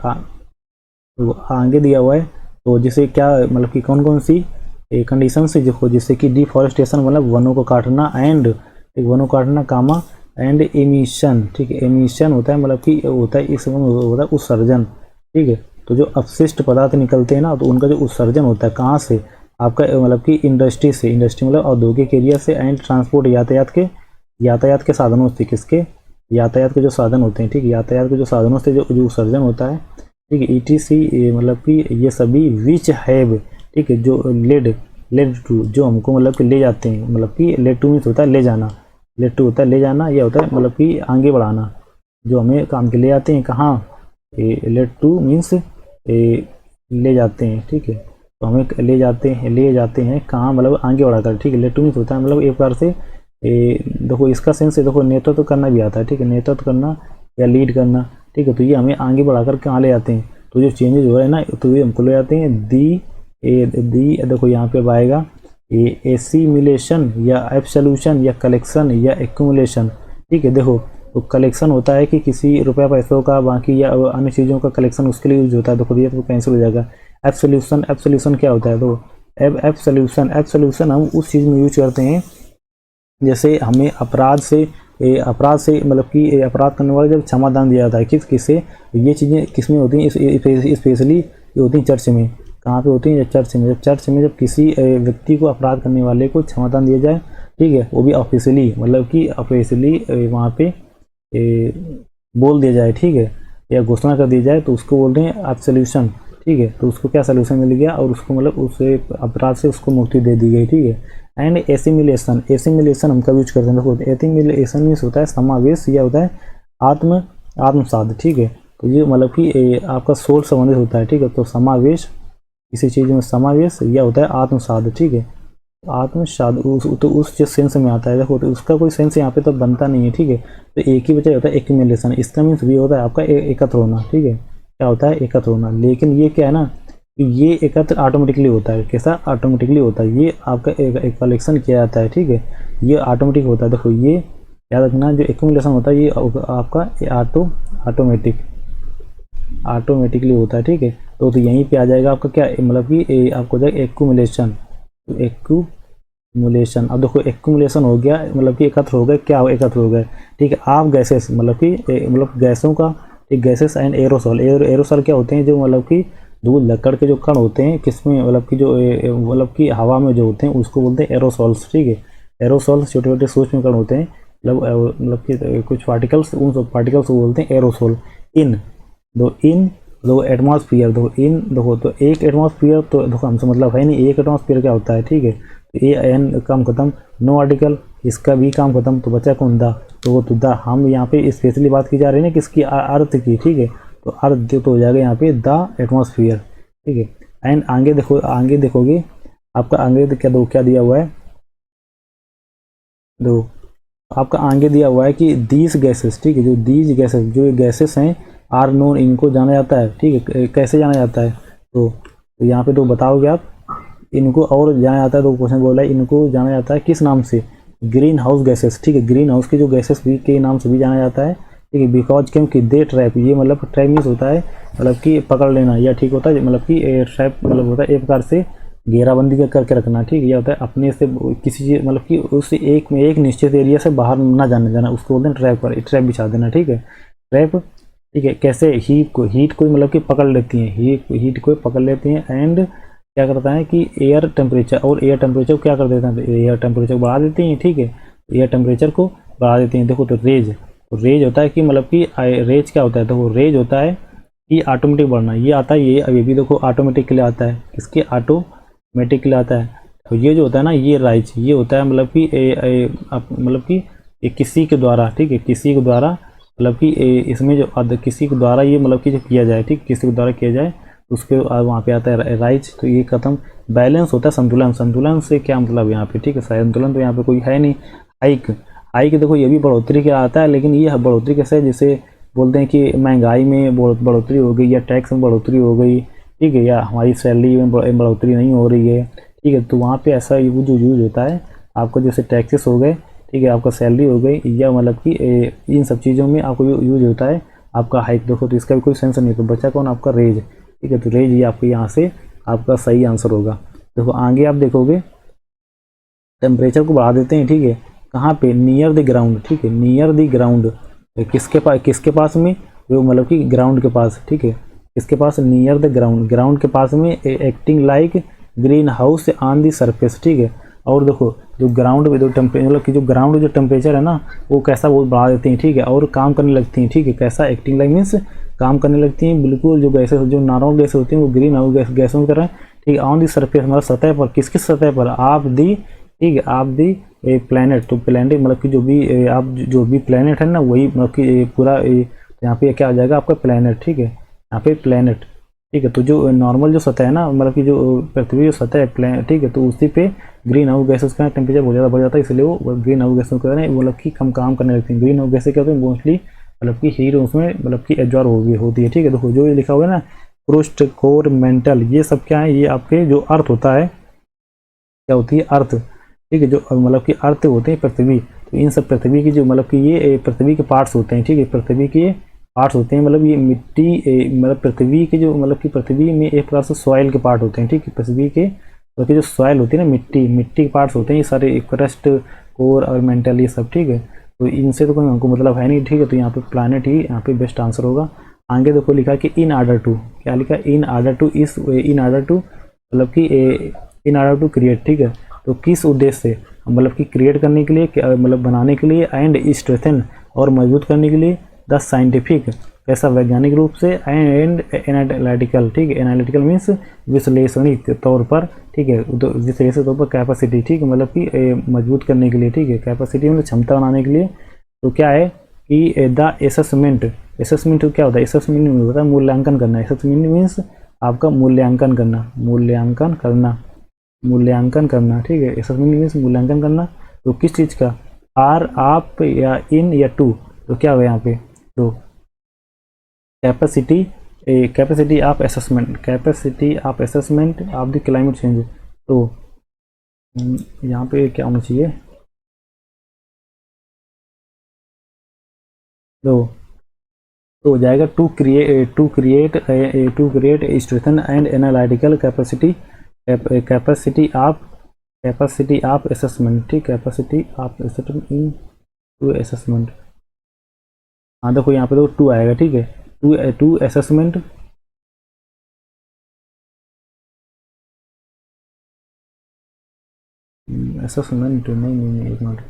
A: तो आगे दिया हुआ है तो जैसे क्या मतलब कि कौन कौन सी कंडीशन से देखो, जैसे कि डिफॉरेस्टेशन मतलब वनों को काटना, एंड वनों को काटना कामा, एंड एमिशन, ठीक है। एमिशन होता है मतलब कि होता है इस होता है उत्सर्जन, ठीक है। तो जो अपशिष्ट पदार्थ निकलते हैं ना, तो उनका जो उत्सर्जन होता है कहाँ से, आपका मतलब कि इंडस्ट्री से, इंडस्ट्री मतलब औद्योगिक एरिया से, एंड ट्रांसपोर्ट यातायात के साधनों से, किसके, यातायात के जो साधन होते हैं, ठीक है, यातायात के जो साधनों से जो उत्सर्जन होता है, ठीक है। ETC मतलब कि ये सभी विच हैव, ठीक है, जो लेड टू जो हमको मतलब कि ले जाते हैं, मतलब कि लेड टू मीन्स होता है ले जाना, लेड टू होता है ले जाना, या होता है मतलब कि आगे बढ़ाना, जो हमें काम के ले जाते हैं कहाँ, लेड टू मीन्स ले जाते हैं, ठीक है। तो हमें ले जाते हैं कहाँ, मतलब आगे बढ़ाकर, ठीक है। लेड टू मीन्स होता है मतलब एक बार से देखो इसका सेंस है, देखो नेतृत्व करना भी आता है, ठीक है, नेतृत्व करना या लीड करना, ठीक है। तो ये हमें आगे बढ़ाकर कहाँ ले जाते हैं, तो जो चेंजेस हो रहे हैं ना, तो ये हमको ले जाते हैं दी देखो यहाँ पे आएगा एसिमिलेशन या एब्सोल्यूशन या कलेक्शन या एक्यूमुलेशन, ठीक है। देखो तो कलेक्शन होता है कि किसी रुपया पैसों का बाकी या अन्य चीज़ों का कलेक्शन उसके लिए यूज होता है, देखो ये तो कैंसिल हो जाएगा। एब्सोल्यूशन क्या होता है, तो एब्सोल्यूशन हम उस चीज़ में यूज करते हैं जैसे हमें अपराध से मतलब कि अपराध करने वाले जब क्षमादान दिया जाता है किससे, ये चीज़ें किस में होती हैं, स्पेशली ये होती हैं चर्च में। कहाँ पे होती हैं, चर्च में जब किसी व्यक्ति को अपराध करने वाले को क्षमादान दिया जाए, ठीक है, वो भी ऑफिशियली मतलब कि ऑफिशियली वहाँ पे बोल दिया जाए, ठीक है, या घोषणा कर दी जाए, तो उसको बोलते हैं एब्सोल्यूशन, ठीक है। तो उसको क्या सोल्यूशन मिल गया और उसको मतलब उस अपराध से उसको मुक्ति दे दी गई, ठीक है। एंड एसिमिलेशन हम कब यूज करते हैं, देखो एसिमिलेशन मीन्स होता है समावेश या होता है आत्मसात, ठीक है। तो ये मतलब कि आपका सोल संबंधित होता है, ठीक है। तो समावेश, किसी चीज़ में समावेश या होता है आत्मसात, ठीक है, आत्मसात तो उस जो सेंस में आता है, देखो तो उसका कोई सेंस यहाँ पे तो बनता नहीं है, ठीक है। तो एक ही बचा होता है एक्यूमुलेशन, इसका मीन्स भी होता है आपका एकत्र होना, ठीक है, क्या होता है एकत्र होना। लेकिन ये क्या है ना, ये एकत्र ऑटोमेटिकली होता है, कैसा ऑटोमेटिकली होता है, ये आपका एक कलेक्शन किया जाता है, ठीक है, ये ऑटोमेटिक होता है। देखो ये याद रखना, जो एक्यूमुलेशन होता है ये आपका ऑटोमेटिकली होता है, ठीक है। तो यहीं पे आ जाएगा आपका क्या, मतलब कि आपको जाएगा एक्यूमुलेशन। अब देखो एक्यूमुलेशन हो गया मतलब कि एकत्र हो गए, क्या एकत्र हो गए, ठीक है। आप गैसेस मतलब कि मतलब गैसों का, एक गैसेस एंड एरोसोल क्या होते हैं, जो मतलब कि जो लकड़ के जो कण होते हैं किसमें, मतलब कि जो मतलब कि हवा में जो होते हैं उसको बोलते हैं एरोसोल्स, ठीक है। एरोसोल्स छोटे छोटे सूक्ष्म कण होते हैं, मतलब कि कुछ पार्टिकल्स, उन सब पार्टिकल्स को बोलते हैं एरोसोल। इन दो एटमॉस्फेयर, देखो तो एक एटमॉस्फेयर, तो देखो हमसे मतलब है नहीं एक एटमॉस्फेयर क्या होता है, ठीक है। तो ये एन काम खत्म, नो आर्टिकल, इसका भी काम खत्म, तो बचा कौन दा, तो वो तो दा। हम यहाँ पे स्पेशली बात की जा रही है ना किसकी, अर्थ की, ठीक है। तो अर्थ तो हो जाएगा यहाँ पे द एटमॉस्फेयर, ठीक है। एंड आगे देखोगे आपका आगे क्या दिया हुआ है, दो आपका आगे दिया हुआ है कि दीज गैसेस, ठीक है, जो गैसेस हैं आर नोन, इनको जाना जाता है, ठीक है। कैसे जाना जाता है, तो यहाँ पे तो बताओगे आप, इनको और जाना जाता है, तो क्वेश्चन बोला है इनको जाना जाता है किस नाम से, ग्रीन हाउस गैसेस, ठीक है। ग्रीन हाउस की जो गैसेस भी के नाम से भी जाना जाता है, ठीक है। बिकॉज क्योंकि दे ट्रैप, ये मतलब ट्रैप मीन्स होता है मतलब कि पकड़ लेना, या ठीक होता है मतलब कि ट्रैप मतलब होता है एक प्रकार से घेराबंदी करके रखना, ठीक है। यह होता है अपने से किसी चीज़ मतलब कि उस एक में एक निश्चित एरिया से बाहर ना जाने देना, उसको बोलते हैं ट्रैप पर ट्रैप बिछा देना, ठीक है। ट्रैप, ठीक है। कैसे हीट को मतलब कि पकड़ लेती हैं, हीट को पकड़ लेती हैं एंड क्या करता है कि एयर टेम्परेचर, और एयर टेम्परेचर क्या कर देते हैं, एयर टेम्परेचर बढ़ा देती हैं, ठीक है। एयर टेम्परेचर को बढ़ा देती हैं। देखो तो रेज होता है कि मतलब कि रेज क्या होता है, तो वो रेज होता है कि ऑटोमेटिक बढ़ना, ये आता है, ये अभी भी देखो ऑटोमेटिक के लिए आता है, इसके ऑटोमेटिक के लिए आता है। तो ये जो होता है ना, ये राइज, ये होता है मतलब कि मतलब कि किसी के द्वारा, ठीक है, किसी के द्वारा मतलब कि इसमें जो किसी के द्वारा ये मतलब कि जो किया जाए, ठीक, किसी के द्वारा किया जाए उसके वहाँ पे आता है राइज। तो ये खत्म। बैलेंस होता है संतुलन, संतुलन से क्या मतलब यहाँ पे, ठीक है, संतुलन तो यहाँ पे कोई है नहीं। हाइक, हाइक देखो ये भी बढ़ोतरी के आता है, लेकिन ये बढ़ोतरी कैसे है, जैसे बोलते हैं कि महंगाई में बढ़ोतरी हो गई, या टैक्स में बढ़ोतरी हो गई, ठीक है, या हमारी सैलरी में बढ़ोतरी नहीं हो रही है, ठीक है। तो वहाँ पे ऐसा जो यूज होता है आपको, जैसे टैक्सेस हो गए, ठीक है, आपका सैलरी हो गई, या मतलब कि इन सब चीज़ों में आपको यूज होता है आपका हाइक। देखो तो इसका भी कोई सेंस नहीं, तो बचा कौन, आपका रेज, ठीक है। तो रेज ये आपके यहाँ से आपका सही आंसर होगा। देखो आगे आप देखोगे टेम्परेचर को बढ़ा देते हैं, ठीक है, कहाँ पे, नियर द ग्राउंड, ठीक है, नियर द ग्राउंड, किसके पास में, जो मतलब कि ग्राउंड के पास, ठीक है, किसके पास, नियर द ग्राउंड, ग्राउंड के पास में, acting like green house on the surface, ठीक है। और देखो जो ग्राउंड में जो मतलब कि जो ग्राउंड जो टेम्परेचर है ना, वो कैसा वो बढ़ा देती हैं, ठीक है, और काम करने लगती हैं, ठीक है। कैसा, एक्टिंग लाइक मीन्स काम करने लगती हैं, बिल्कुल जो गैसेस, जो नॉर्मल गैसेस होती हैं वो ग्रीन हाउस गैसों की तरह, ठीक है, ऑन दी सरफेस मतलब सतह पर, किसकी सतह पर, आप दी, ठीक है, आप दी प्लैनेट। तो प्लैनेट मतलब कि जो भी आप जो भी प्लैनेट है ना, वही मतलब कि पूरा यहाँ पे क्या आ जाएगा आपका प्लैनेट, ठीक है, यहाँ पे प्लैनेट, ठीक है। तो जो नॉर्मल जो सतह है ना, मतलब कि जो पृथ्वी जो सतह है, ठीक है, तो उसी पे ग्रीन हाउस गैसेस का टेम्परेचर बहुत ज़्यादा बढ़ जाता है, इसलिए वो ग्रीन हाउस गैसेस का मतलब कि कम काम करने लगती हैं। ग्रीन हाउस गैसेस क्या होते हैं, मोस्टली मतलब कि हीट उसमें मतलब कि एब्जॉर्ब होती है, ठीक है। देखो जो ये लिखा हुआ है ना, क्रुस्ट, कोर, मेंटल, ये सब क्या है, ये आपके जो अर्थ होता है, क्या होती है, अर्थ, ठीक है, जो मतलब कि अर्थ होते हैं पृथ्वी। तो इन सब पृथ्वी की जो मतलब कि ये पृथ्वी के पार्ट्स होते हैं, ठीक है, पृथ्वी के पार्ट्स होते हैं, मतलब ये मिट्टी मतलब पृथ्वी के जो मतलब कि पृथ्वी में एक प्रकार से सॉइल के पार्ट होते हैं, ठीक है, पृथ्वी के मतलब कि जो सॉइल होती है ना, मिट्टी के पार्ट्स होते हैं ये सारे, क्रस्ट, कोर और मेंटल, ये सब, ठीक है। तो इनसे तो कोई हमको मतलब है नहीं, ठीक है। तो यहाँ पे प्लैनेट ही यहाँ पे बेस्ट आंसर होगा। आगे देखो लिखा कि इन आर्डर टू, क्या लिखा, इन आर्डर टू मतलब कि इन आर्डर टू क्रिएट, ठीक है। तो किस उद्देश्य से, मतलब कि क्रिएट करने के लिए, मतलब बनाने के लिए, एंड स्ट्रेथन और मजबूत करने के लिए, द साइंटिफिक, ऐसा वैज्ञानिक रूप से, एंड एनालिटिकल, ठीक है, एनालिटिकल मीन्स विश्लेषणिक तौर पर, ठीक है, तो विश्लेषण तौर पर कैपेसिटी, ठीक है, मतलब कि मजबूत करने के लिए, ठीक है, कैपेसिटी मतलब क्षमता बनाने के लिए। तो क्या है कि द असेसमेंट, असेसमेंट क्या होता है, असेसमेंट होता है मूल्यांकन करना, असेसमेंट मीन्स आपका मूल्यांकन करना, मूल्यांकन करना, ठीक है, असेसमेंट मीन्स मूल्यांकन करना। तो किस चीज़ का, आर, आप, या इन, या टू, तो क्या हुआ यहाँ पे, तो capacity of assessment of the climate change. तो यहाँ पे क्या होना चाहिए, तो हो जाएगा to create strengthen and analytical capacity of assessment, ठीक, capacity of assessment in to assessment. हाँ देखो यहाँ पे तो टू आएगा, ठीक है, टू असेसमेंट, असेसमेंट नहीं, एक minute,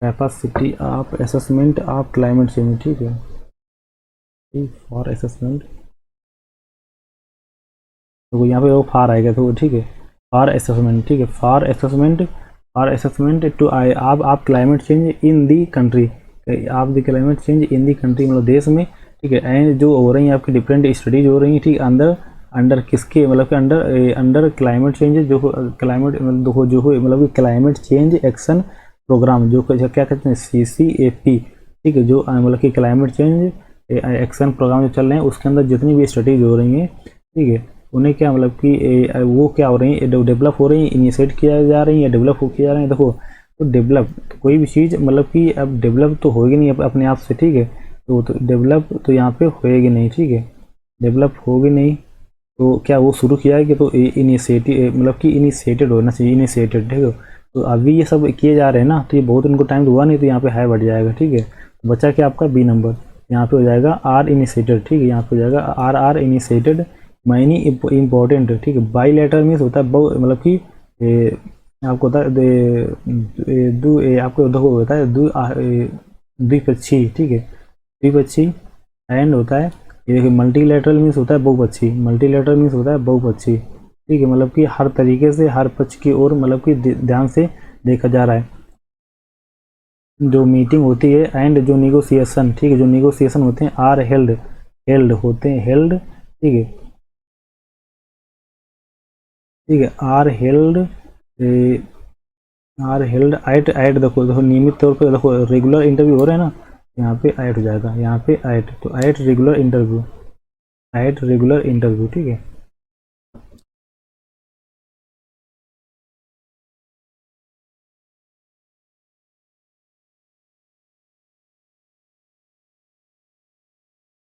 A: capacity of assessment of climate change, ठीक है, फॉर असेसमेंट, तो यहाँ पे वो फार आएगा, तो ठीक है, फॉर असेसमेंट, ठीक है, फॉर असेसमेंट टू आप climate change in the country, आप the climate change in the country मतलब देश में, ठीक है, एंड जो हो रही हैं आपकी डिफरेंट स्टडीज हो रही हैं, ठीक, अंडर किसके मतलब कि अंडर क्लाइमेट चेंज, जो क्लाइमेट मतलब जो मतलब कि क्लाइमेट चेंज एक्शन प्रोग्राम, जो क्या कहते हैं, CCAP, ठीक है, जो मतलब कि क्लाइमेट चेंज एक्शन प्रोग्राम जो चल रहे हैं, उसके अंदर जितनी भी स्टडीज हो रही हैं, ठीक है, उन्हें क्या मतलब कि वो क्या हो रही है, डेवलप हो रही है, इनिशिएट किया जा रही है, डेवलप हो किया जा रहे हैं। देखो तो डेवलप तो कोई भी चीज़ मतलब कि अब डेवलप तो होगी नहीं अपने आप से, ठीक है, तो डेवलप तो यहाँ पे होएगी नहीं, ठीक है, डेवलप होगी नहीं, तो क्या वो शुरू किया है कि तो इनिशिएटिव मतलब कि इनिशिएटेड होना चाहिए, इनिशिएटेड, ठीक है। तो अभी ये सब किए जा रहे हैं ना, तो ये बहुत उनको टाइम हुआ नहीं, तो यहाँ पे हाई बढ़ जाएगा, ठीक है। तो बचा क्या आपका बी नंबर, यहाँ पे हो जाएगा आर इनिशिएटेड, ठीक है। यहाँ पे हो जाएगा आर इनिशिएटेड मैनी इम्पोर्टेंट, ठीक है। बाई लेटर मीन्स होता है मतलब कि आपको होता है आपको देखो होता है द्विपक्षी, ठीक है, द्विपक्षी। एंड होता है ये देखिए मल्टीलेटरल मीन्स होता है बहुपक्षी, मल्टीलेटरल मीन्स होता है बहुपक्षी, ठीक है। मतलब कि हर तरीके से हर पक्ष की ओर मतलब कि ध्यान से देखा जा रहा है जो मीटिंग होती है। एंड जो निगोशिएशन, ठीक है, जो निगोशिएशन होते हैं आर हेल्ड, हेल्ड होते हैं, हेल्ड, ठीक है, ठीक है। Are held, are held at at, देखो देखो नियमित तौर पे, देखो रेगुलर इंटरव्यू हो रहे हैं ना, यहाँ पे ऐड हो जाएगा, यहाँ पे ऐड, तो add regular interview, add regular interview, ठीक है।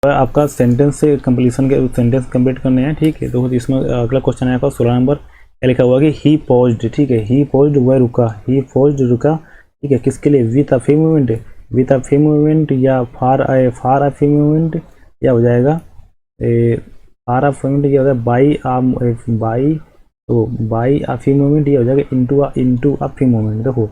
A: आपका सेंटेंस से कंप्लीशन के सेंटेंस कंप्लीट करने हैं, ठीक है। तो इसमें अगला क्वेश्चन आएगा 16 नंबर, क्या लिखा हुआ कि ही पॉज्ड, ठीक है, ही पॉज्ड वह रुका, ही पॉज्ड रुका, ठीक है, किसके लिए, with a free movement, with a free movement या फार अ फ्री मूवमेंट, या हो जाएगा फार अ फ्री मूवमेंट, या हो जाएगा बाई, तो बाई अ फ्री मूवमेंट, ये हो जाएगा इनटू अ फ्री मूवमेंट। देखो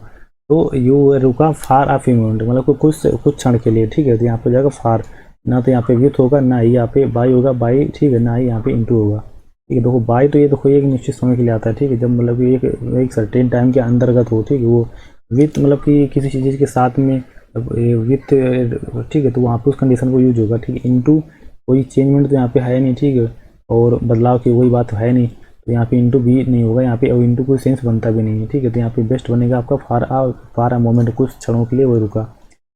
A: तो यू रुका फार अ फ्री मूवमेंट मतलब कुछ क्षण के लिए, ठीक है। तो यहाँ पे हो जाएगा फार, ना तो यहाँ पे विथ होगा, ना ही यहाँ पे बाई होगा, बाई, ठीक है, ना ही यहाँ पे इंटू होगा, ठीक है। देखो बाई तो ये देखो एक निश्चित समय के लिए आता है, ठीक है, जब मतलब कि एक सर्टेन टाइम के अंतर्गत हो, ठीक है। वो विथ मतलब कि किसी चीज़ के साथ में विथ, ठीक है, तो वहाँ पे उस कंडीशन को यूज होगा, ठीक है। इंटू कोई चेंजमेंट तो यहाँ पे है नहीं, ठीक है, और बदलाव की वही बात है नहीं, तो यहाँ पे इंटू भी नहीं होगा यहाँ पे, और इंटू कोई सेंस बनता भी नहीं है, ठीक है। तो यहाँ पे बेस्ट बनेगा आपका फार आ मोमेंट, कुछ क्षणों के लिए वो रुका,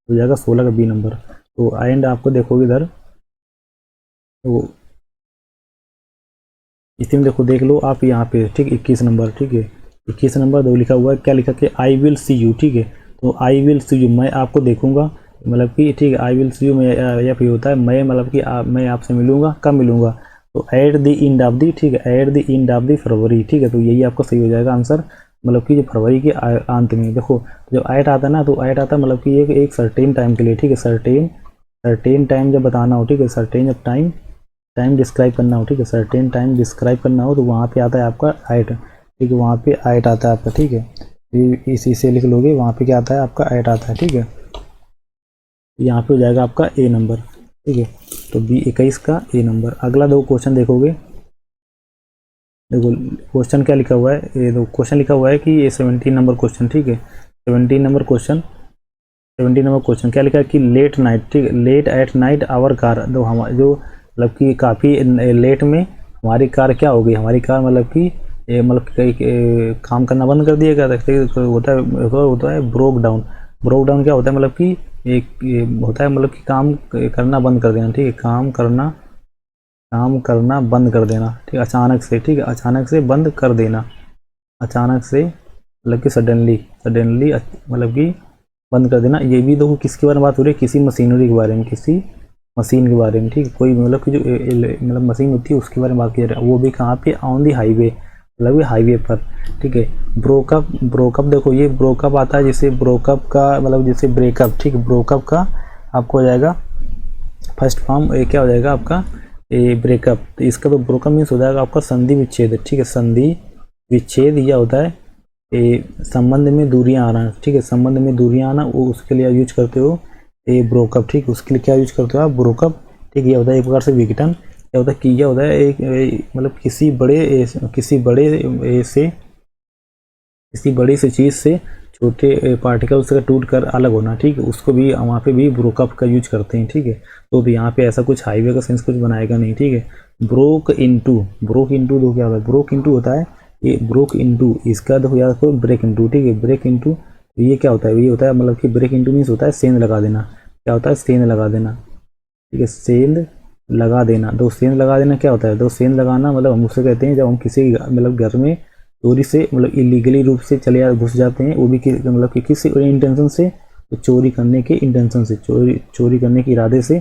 A: हो जाएगा 16 का बी नंबर। तो एंड आपको देखोगे इधर, तो इसी में देखो, देख लो आप यहाँ पे, ठीक, 21 नंबर, ठीक है, 21 नंबर दो लिखा हुआ है, क्या लिखा कि आई विल सी यू, ठीक है। तो आई विल सी यू, मैं आपको देखूंगा, मतलब कि ठीक है, आई विल सी यू में या फिर होता है मैं, मतलब कि मैं आपसे मिलूंगा, कब मिलूंगा, तो at the end of the, ठीक है, at the end of the February, ठीक है। तो यही आपका सही हो जाएगा आंसर, मतलब कि जो फरवरी के अंत में। देखो जब एट आता है ना, तो एट आता है मतलब कि एक सर्टेन टाइम के लिए, ठीक है, सर्टेन सर्टेन टाइम जब बताना हो, ठीक है, सर्टेन जब टाइम टाइम डिस्क्राइब करना हो, ठीक है, सर्टेन टाइम डिस्क्राइब करना हो, तो वहाँ पे आता है आपका आइट, ठीक है, वहाँ पे आइट आता है आपका, ठीक है। इसी से लिख लोगे, वहाँ पे क्या आता है आपका आइट आता है, ठीक है। यहाँ पे हो जाएगा आपका ए नंबर, ठीक है। तो बी 21 का ए नंबर। अगला दो क्वेश्चन देखोगे, देखो क्वेश्चन क्या लिखा हुआ है, ये दो क्वेश्चन लिखा हुआ है कि ये 17 नंबर क्वेश्चन, ठीक है, 17 नंबर क्वेश्चन, 17 नंबर क्वेश्चन क्या लिखा है कि लेट नाइट, ठीक है, late at night our car, जो हमारे जो मतलब कि काफ़ी लेट में हमारी कार क्या हो गई, हमारी कार मतलब कि मतलब कहीं काम करना बंद कर दिएगा, होता है ब्रोक डाउन, ब्रोक डाउन क्या होता है, मतलब कि एक होता है मतलब कि काम करना बंद कर देना, ठीक है, काम करना बंद कर देना, ठीक है, अचानक से, ठीक है, अचानक से बंद कर देना, अचानक से मतलब कि सडनली, सडनली मतलब कि बंद कर देना। ये भी देखो किसके बारे में बात हो रही है, किसी मशीनरी के बारे में, किसी मशीन के बारे में, ठीक है, कोई मतलब कि जो मतलब मशीन होती है उसके बारे में बात की जा रही है, वो भी कहाँ पे, ऑन दी हाईवे, मतलब हाईवे पर, ठीक है। ब्रोकअप, ब्रोकअप देखो ये ब्रोकअप आता है, जैसे ब्रोकअप का मतलब जैसे ब्रेकअप, ठीक है, ब्रोकअप का आपको हो जाएगा फर्स्ट फॉर्म क्या हो जाएगा आपका ब्रेकअप। तो इसका तो ब्रोकअप मीन्स हो जाएगा आपका संधि विच्छेद, ठीक है, संधि विच्छेद यह होता है संबंध में दूरियां आना, ठीक है, संबंध में दूरियां आना, वो उसके लिए यूज करते हो ये ब्रोकअप, ठीक, उसके लिए क्या यूज करते हो आप, ब्रोकअप, ठीक। ये होता है एक प्रकार से विघटन, क्या होता है कि यह होता है एक मतलब किसी बड़ी से चीज़ से छोटे पार्टिकल्स का टूट कर अलग होना, ठीक है, उसको भी वहाँ पे भी ब्रोकअप का यूज करते हैं, ठीक है। तो भी यहाँ पे ऐसा कुछ हाईवे का सेंस कुछ बनाएगा नहीं, ठीक है। ब्रोक इनटू, ब्रोक इनटू तो क्या होता है, ब्रोक इनटू होता है ये ब्रोक इनटू, इसका देखो याद रखो ब्रेक इनटू, ठीक है, ब्रेक इनटू ये क्या होता है, ये होता है मतलब कि ब्रेक इनटू मीन्स होता है सेंध लगा देना, क्या होता है, सेंध लगा देना, ठीक है, सेंध लगा देना। दो सेंध लगा देना क्या होता है, दो सेंध लगाना मतलब हम उसे कहते हैं जब हम किसी मतलब घर में चोरी से मतलब इलीगली रूप से घुस जाते हैं, वो भी मतलब कि किसी इंटेंशन से, तो चोरी करने के इंटेंशन से, चोरी करने के इरादे से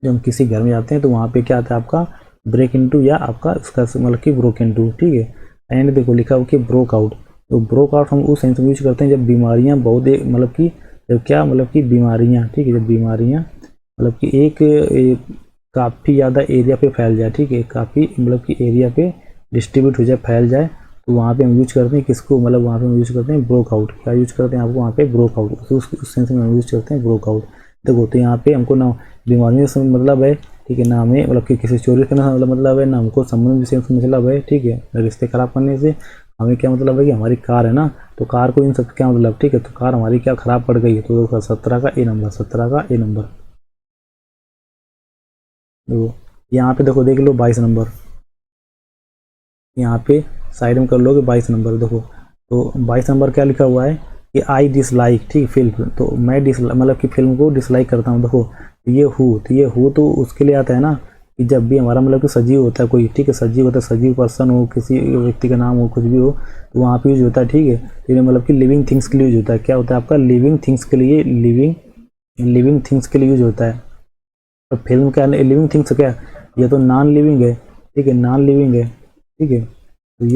A: जब हम किसी घर में जाते हैं, तो वहाँ पे क्या आता है आपका ब्रेक इनटू या आपका इसका मतलब कि ब्रोक इनटू, ठीक है। एंड देखो लिखा हो कि ब्रोक आउट, तो ब्रोक आउट हम उस सेंस में यूज करते हैं जब बीमारियां बहुत मतलब कि जब क्या मतलब कि बीमारियां, ठीक है, जब बीमारियां मतलब कि एक काफ़ी ज़्यादा एरिया पे फैल जाए, ठीक है, काफ़ी मतलब कि एरिया पे डिस्ट्रीब्यूट हो जाए, फैल जाए, तो वहाँ पे हम यूज करते हैं किसको, मतलब वहाँ पे हम यूज करते हैं ब्रोक आउट। क्या यूज करते हैं आपको वहाँ पे ब्रोक आउट, उस सेंस में हम यूज करते हैं ब्रोक आउट। देखो तो यहाँ पे हमको ना बीमारियों से मतलब है, ठीक है, ना हमें मतलब कि किसी चोरी करने से मतलब है, ना हमको संबंध से मतलब है, ठीक है, रिश्ते खराब करने से हमें क्या मतलब है कि हमारी कार है ना, तो कार को इन सब क्या मतलब, ठीक है, तो कार हमारी क्या खराब पड़ गई है, तो देखो 17 का ए नंबर, 17 का ए नंबर। देखो यहाँ पे देखो देख लो 22 नंबर, यहाँ पे साइड में कर लोगे 22 नंबर। देखो तो 22 नंबर क्या लिखा हुआ है कि आई डिसलाइक, ठीक, फिल्म, तो मैं मतलब कि फिल्म को डिसलाइक करता हूँ। देखो ये हूँ, तो ये हूँ तो उसके लिए आता है ना कि जब भी हमारा मतलब कि सजीव होता है कोई, ठीक है, सजीव होता है, सजीव पर्सन हो, किसी व्यक्ति का नाम हो, कुछ भी हो, तो वहाँ पे यूज होता है, ठीक है। तो ये मतलब कि लिविंग थिंग्स के लिए यूज होता है। क्या होता है आपका लिविंग थिंग्स के लिए, लिविंग थिंग्स के लिए यूज होता है। तो फिल्म क्या लिविंग थिंग्स क्या, ये तो नॉन लिविंग है, ठीक है, नॉन लिविंग है, ठीक है, तो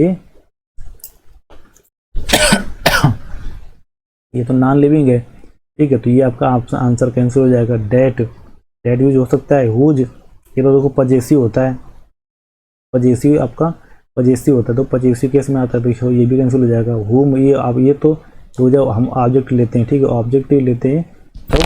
A: ये तो नॉन लिविंग है, ठीक है, तो ये आपका आंसर कैंसिल हो जाएगा। डेट, डेट यूज हो सकता है। हुज, ये तो देखो पजेसिव होता है, पजेसिव आपका पजेसिव होता है, तो पजेसिव केस में आता है, तो ये भी कैंसिल हो जाएगा। हुम, ये अब ये तो जब हम ऑब्जेक्ट लेते हैं, ठीक है, ऑब्जेक्ट लेते हैं तो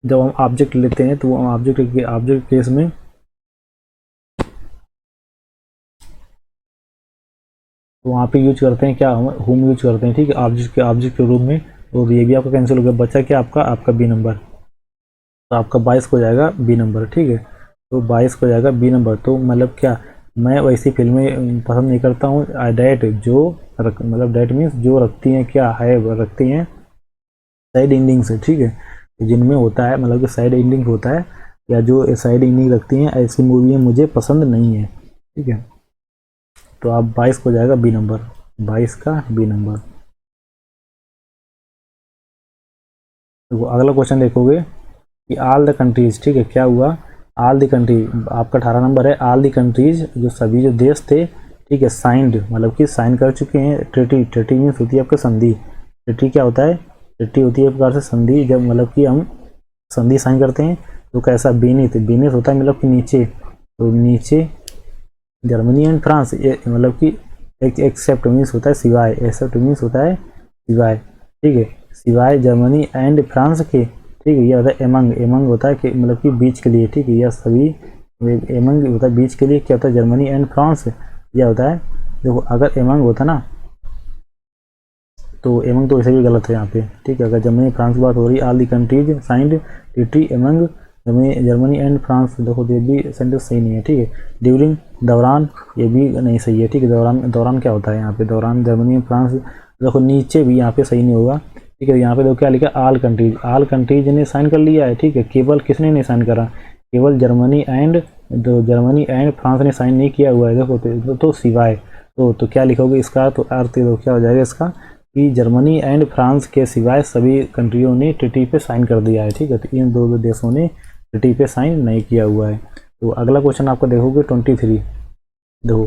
A: जब हम ऑब्जेक्ट लेते हैं तो ऑब्जेक्ट केस में तो वहाँ पे यूज करते हैं क्या, हम होम यूज करते हैं, ठीक है, ऑब्जेक्ट के रूप में। तो ये भी आपका कैंसिल हो गया, बचा क्या आपका बी नंबर, तो आपका 22 को जाएगा बी नंबर, ठीक है, तो 22 को जाएगा बी नंबर। तो मतलब क्या, मैं वैसी फिल्में पसंद नहीं करता हूँ डेट जो मतलब डेट मीन्स जो रखती हैं क्या है, रखती हैं साइड एंडिंग से, ठीक है, जिनमें होता है मतलब कि साइड एंडिंग होता है, या जो साइड एंडिंग रखती हैं ऐसी मूवी मुझे पसंद नहीं है, ठीक है। तो आप 22 को जाएगा बी नंबर, 22 का बी नंबर। तो अगला क्वेश्चन देखोगे कि ऑल द कंट्रीज, ठीक है, क्या हुआ, ऑल द कंट्री, आपका 18 नंबर है। ऑल द कंट्रीज, जो सभी जो देश थे, ठीक है, साइंड मतलब कि साइन कर चुके हैं ट्रीटी। ट्रीटी मीन्स होती है आपका संधि। ट्रीटी क्या होता है, ट्रीटी होती है एक प्रकार से संधि, जब मतलब कि हम संधि साइन करते हैं तो कैसा, बीनित, बीनित होता है मतलब कि नीचे, तो नीचे जर्मनी एंड फ्रांस, ये मतलब कि एक एक्सेप्ट मीन्स होता है सिवाय, एक्सेप्ट मीन्स होता है सिवाय, ठीक है, सिवाय जर्मनी एंड फ्रांस के, ठीक है, ये होता है एमंग, एमंग होता है कि मतलब कि बीच के लिए, ठीक है, यह सभी एमंग होता है बीच के लिए। क्या होता है जर्मनी एंड फ्रांस, यह होता है। देखो अगर एमंग होता ना तो एमंग तो वैसे भी गलत है यहाँ पे, ठीक है, अगर जर्मनी फ्रांस की बात हो रही है, all the countries signed treaty among Germany and France, देखो ये भी सेंटेंस सही नहीं है, ठीक है। ड्यूरिंग, दौरान, ये भी नहीं सही है, ठीक है, दौरान, दौरान क्या होता है यहाँ पे, दौरान जर्मनी एंड फ्रांस, देखो नीचे भी यहाँ पे सही नहीं होगा, ठीक है। यहाँ पे देखो क्या लिखा, ऑल कंट्रीज, ऑल कंट्रीज ने साइन कर लिया है, ठीक है, केवल किसने नहीं साइन करा, केवल जर्मनी एंड फ्रांस ने साइन नहीं किया हुआ है। देखो तो सिवाय, तो क्या लिखोगे इसका, तो अर्थ देखो क्या हो जाएगा इसका कि जर्मनी एंड फ्रांस के सिवाय सभी कंट्रियों ने ट्रीटी पे साइन कर दिया है, ठीक है, तो इन दो देशों ने ट्रीटी पे साइन नहीं किया हुआ है। तो अगला क्वेश्चन आपको देखोगे 23, देखो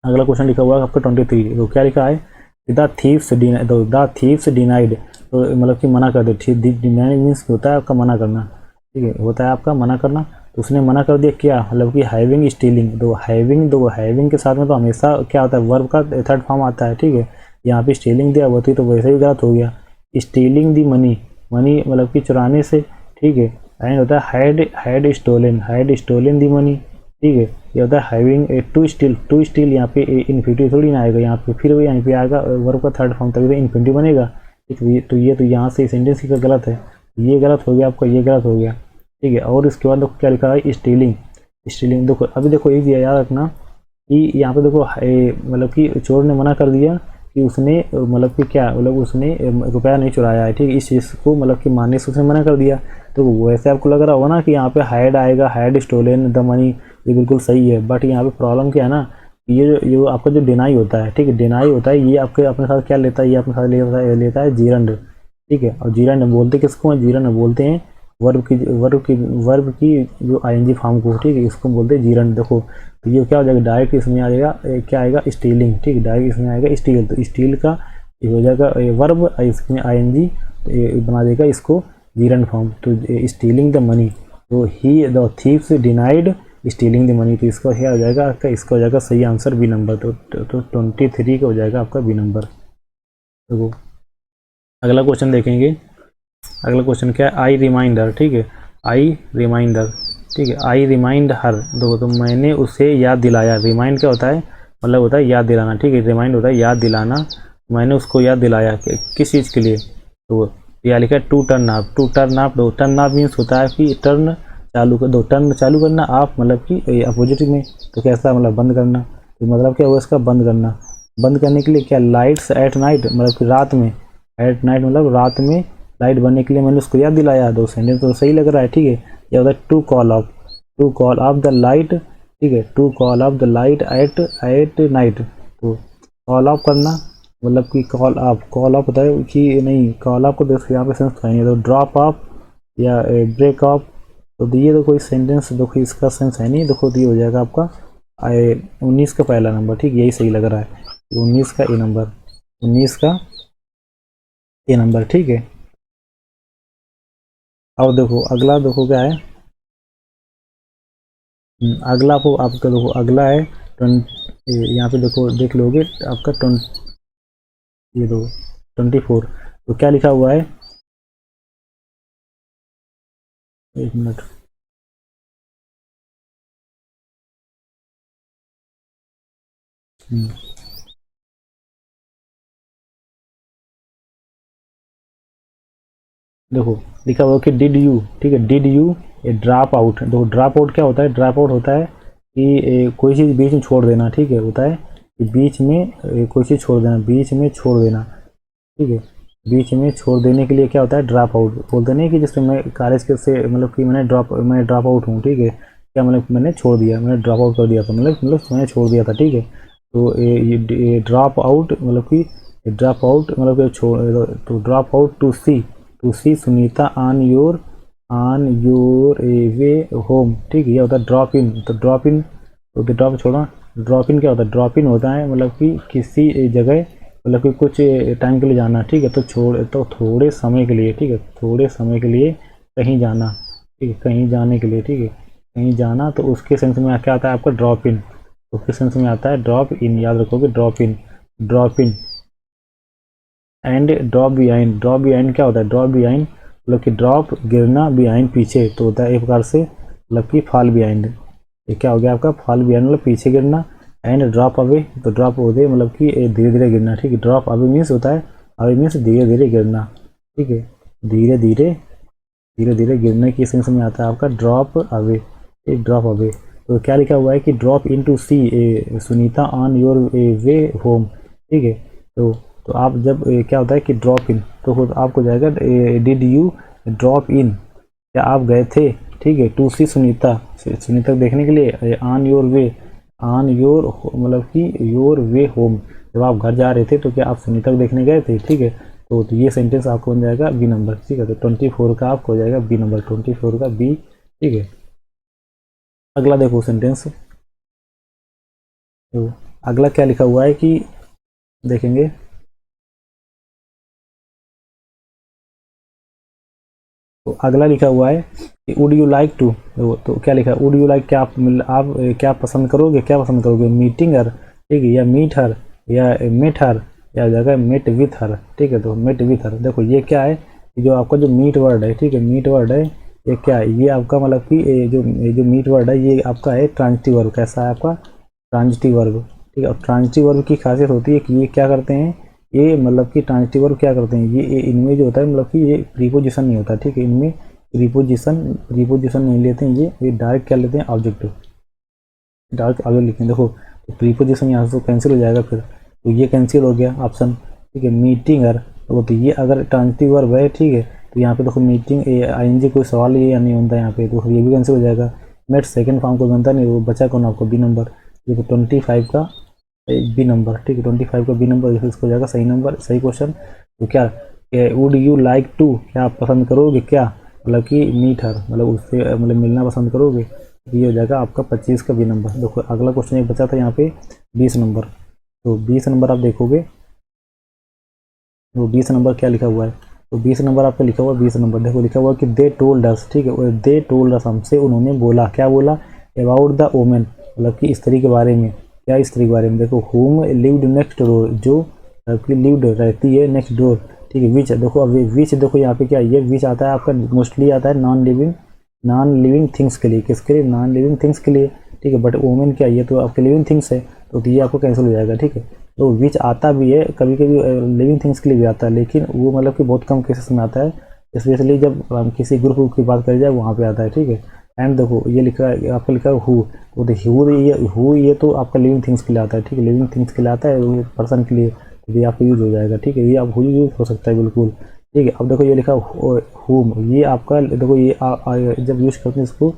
A: अगला क्वेश्चन लिखा हुआ है आपका 23, तो क्या लिखा है, द थीव्स डिनाइड, तो मतलब कि मना कर दे, डिनाइड मीन्स होता है आपका मना करना, ठीक है, होता है आपका मना करना, तो उसने मना कर दिया क्या, मतलब कि हैविंग स्टीलिंग, तो हैविंग के साथ में तो हमेशा क्या होता है वर्ब का थर्ड फॉर्म आता है, ठीक है, यहाँ पे स्टीलिंग दिया हुआ थी तो वैसे भी गलत हो गया। स्टीलिंग दी मनी, मनी मतलब कि चुराने से, ठीक है, एंड होता है हैड स्टोलन दी मनी, ठीक है, ये होता है हैविंग ए टू स्टील यहाँ पे इन्फिनिटिव थोड़ी ना आएगा, यहाँ पे फिर भी यहाँ पे आएगा वर्ब का थर्ड फॉर्म, तभी तो इन्फिनिटिव बनेगा, ठीक, तो ये तो यहाँ से सेंटेंस का गलत है, ये गलत हो गया आपका, ये गलत हो गया, ठीक है। और इसके बाद देखो क्या लिखा है, स्टीलिंग, स्टीलिंग देखो अभी देखो एक याद रखना कि यहाँ पे देखो मतलब कि चोर ने मना कर दिया कि उसने मतलब कि क्या मतलब उसने रुपया नहीं चुराया है, ठीक है, इस चीज़ को मतलब कि मानने से उसने मना कर दिया। तो वैसे आपको लग रहा होगा ना कि यहाँ पे हाइड आएगा, हाइड स्टोलन द मनी, ये बिल्कुल सही है। बट यहाँ पे प्रॉब्लम क्या है ना, ये आपका जो डिनाई होता है, ठीक है, डिनाई होता है, ये आपके अपने साथ क्या लेता है, ये अपने साथ लेता है जीरंड, ठीक है। और जीरंड बोलते किसको हैं, जीरंड बोलते हैं वर्ब की जो आईएनजी फॉर्म को, ठीक है, इसको बोलते हैं जीरंड। देखो तो ये क्या हो जाएगा, डायरेक्ट इसमें आ जाएगा क्या आएगा, स्टीलिंग, ठीक है, डायरेक्ट इसमें आएगा स्टील। तो स्टील का ये हो जाएगा वर्ब, इसमें आईएनजी बना देगा इसको जीरंड फॉर्म। तो स्टीलिंग द मनी, तो he the thieves denied stealing the money, तो इसका क्या हो जाएगा आपका, इसका हो जाएगा सही आंसर बी नंबर। तो 23 का हो जाएगा आपका बी नंबर। देखो अगला क्वेश्चन देखेंगे। अगला क्वेश्चन क्या है, आई रिमाइंडर, ठीक है, आई रिमाइंडर, ठीक है, आई रिमाइंड हर। देखो तो मैंने उसे याद दिलाया, रिमाइंड क्या होता है, मतलब होता है याद दिलाना, ठीक है, रिमाइंड होता है याद दिलाना। मैंने उसको याद दिलाया कि किस चीज़ के लिए, तो यह लिखा है to turn up, to turn up. To turn up means होता है कि टर्न चालू कर दो, टर्न चालू करना, आप मतलब कि अपोजिट में, तो कैसा मतलब बंद करना, तो मतलब क्या हुआ इसका बंद करना। बंद करने के लिए क्या, लाइट्स एट नाइट, मतलब कि रात में, एट नाइट मतलब रात में लाइट बनने के लिए मैंने उसको याद दिलाया। दो सेंटेंस तो सही लग रहा है, ठीक है। यह होता है to call off the light, ठीक है, to call off the light at night. तो कॉल ऑफ करना मतलब कि कॉल ऑफ होता है कि नहीं, कॉल ऑफ को देखो यहाँ पे सेंस है नहीं, तो ड्रॉप ऑफ या ब्रेक ऑफ। तो ये तो कोई सेंटेंस देखो इसका सेंस है नहीं। देखो तो ये हो जाएगा आपका 19 का पहला नंबर, ठीक, यही सही लग रहा है, 19 का ए नंबर, 19 का ए नंबर, ठीक है। और देखो अगला, देखो क्या है, अगला आपका देखो अगला है यहाँ पे देखो देख लोगे आपका ये दो 24। तो क्या लिखा हुआ है, एक मिनट, देखो लिखा हुआ कि डिड यू, ठीक है, did U A drop out. देखो ड्रॉप आउट क्या होता है, ड्रॉप आउट होता है कि कोई चीज़ बीच में छोड़ देना, ठीक है, होता है कि बीच में कोई चीज़ छोड़ देना, बीच में छोड़ देना, ठीक है, बीच में छोड़ देने के लिए क्या होता है ड्रॉप आउट। बोलते नहीं कि जैसे मैं कॉलेज के से मतलब कि मैं ड्रॉप आउट हूँ, ठीक है, क्या मतलब मैंने छोड़ दिया, मैंने ड्रॉप आउट कर दिया था, मतलब मैंने छोड़ दिया था, ठीक है। तो ये ड्रॉप आउट मतलब कि ड्रॉप आउट मतलब कि छोड़, तो drop out to see Sunita on your way home, ठीक है, ये होता है ड्रॉप इन। तो ड्रॉप इन, तो ड्रॉप छोड़ना, ड्रॉप इन क्या होता है, ड्रॉप इन होता है मतलब कि किसी जगह मतलब कि कुछ टाइम के लिए जाना, ठीक है, तो थोड़े समय के लिए, ठीक है, थोड़े समय के लिए कहीं जाना, ठीक है, कहीं जाने के लिए, ठीक है, कहीं जाना। तो उसके सेंस में क्या आता है आपका ड्रॉप इन, उसके सेंस में आता है ड्रॉप इन, याद रखोगे drop in and drop behind. Drop behind क्या होता है, ड्रॉप बिहाइंड मतलब कि ड्रॉप गिरना, बिहाइंड पीछे, तो होता है एक प्रकार से मतलब कि फॉल बिहाइंड। ये क्या हो गया आपका फॉल बिहाइंड मतलब पीछे गिरना, एंड ड्रॉप अवे, तो ड्रॉप अवे मतलब कि धीरे धीरे गिरना, ठीक है, ड्रॉप अवे मीन्स होता है, अवे मीन्स धीरे धीरे गिरना, ठीक है, धीरे धीरे गिरने की सेंस में आता है आपका ड्रॉप अवे, एक ड्रॉप अवे। तो क्या लिखा हुआ है कि drop in to see Sunita on your way home, ठीक है। तो आप जब क्या होता है कि ड्रॉप इन, तो आपको जाएगा डिड यू ड्रॉप इन, क्या आप गए थे, ठीक है, टू सी सुनीता, सुनीता देखने के लिए, on your way, on your मतलब कि योर वे होम, जब आप घर जा रहे थे तो क्या आप सुनीता को देखने गए थे, ठीक है। तो ये सेंटेंस आपको बन जाएगा बी नंबर, ठीक है। तो 24 का आपको हो जाएगा बी नंबर, 24 का बी, ठीक है। अगला देखो सेंटेंस, तो अगला क्या लिखा हुआ है कि देखेंगे, तो अगला लिखा हुआ है कि वुड यू लाइक टू, तो क्या लिखा है वुड यू लाइक, क्या आप क्या पसंद करोगे, क्या पसंद करोगे, मीटिंग हर, ठीक है, या मीट हर, या मेट हर, या जगह मेट विथ हर, ठीक है। तो मेट विथ हर, देखो ये क्या है, जो आपका जो मीट वर्ड है, ठीक है, मीट वर्ड है, ये क्या है, ये आपका मतलब कि जो मीट वर्ड है ये आपका है ट्रांजिटिव वर्ब। कैसा है आपका ट्रांजिटिव वर्ब, ठीक है। और ट्रांजिटिव वर्ब की खासियत होती है कि ये क्या करते हैं, ये मतलब कि ट्रांजिटिव वर्ब क्या करते हैं, ये इनमें जो होता है मतलब कि ये प्रीपोजिशन नहीं होता, ठीक है, इनमें प्रीपोजिशन नहीं लेते हैं, ये डायरेक्ट क्या लेते हैं ऑब्जेक्टिव, डायरेक्ट ऑब्जेक्ट लिखते हैं। देखो तो प्रीपोजिशन यहाँ से कैंसिल हो जाएगा, फिर तो ये कैंसिल हो गया ऑप्शन, ठीक है। मीटिंग हर, तो ये अगर ट्रांजिटिव वर्ब है, ठीक है, तो यहाँ पे देखो मीटिंग आईएनजी कोई सवाल ये या नहीं बनता यहाँ पे, तो ये भी कैंसिल हो जाएगा। मेट सेकंड फॉर्म को बनता नहीं, वो बचा कौन आपको, बी नंबर, ये तो 25 का बी नंबर, ठीक है, 25 का बी नंबर, इसको हो जाएगा सही नंबर, सही क्वेश्चन। तो क्या वुड यू लाइक टू, क्या आप पसंद करोगे क्या, मतलब कि मीट हर, मतलब उससे मतलब मिलना पसंद करोगे, ये हो जाएगा आपका 25 का बी नंबर। देखो अगला क्वेश्चन एक बचा था यहाँ पे 20 नंबर, तो 20 नंबर आप देखोगे, तो 20 नंबर क्या लिखा हुआ है, तो 20 नंबर आपका लिखा हुआ है, 20 नंबर देखो लिखा हुआ है कि दे टोल्ड अस, ठीक है, दे टोल्ड अस, हमसे उन्होंने बोला, क्या बोला, अबाउट द वोमेन, मतलब कि स्त्री के बारे में, क्या स्त्री के बारे में, देखो होम लिव्ड नेक्स्ट डोर, जो लिव्ड रहती है नेक्स्ट डोर, ठीक है। विच, देखो अब विच, देखो यहाँ पे क्या ये विच आता है आपका, मोस्टली आता है नॉन लिविंग थिंग्स के लिए, किसके लिए, नॉन लिविंग थिंग्स के लिए, ठीक है। बट वोमेन क्या, ये तो आपके लिविंग थिंग्स है, तो ये आपको कैंसिल हो जाएगा, ठीक है। तो विच आता भी है कभी कभी लिविंग थिंग्स के लिए भी आता है, लेकिन वो मतलब कि बहुत कम केसेस में आता है, स्पेशली जब हम किसी ग्रुप की बात करी जाए वहाँ पे आता है, ठीक है। एंड देखो ये लिखा है आपका, लिखा है हु, तो हु ये तो आपका लिविंग थिंग्स के लिए आता है, ठीक है, लिविंग थिंग्स के लिए आता है, पर्सन के लिए, तो ये आपको यूज हो जाएगा, ठीक है, ये आप हु यूज हो सकता है बिल्कुल, ठीक है। अब देखो ये लिखा हुम, ये आपका देखो ये जब यूज करते हैं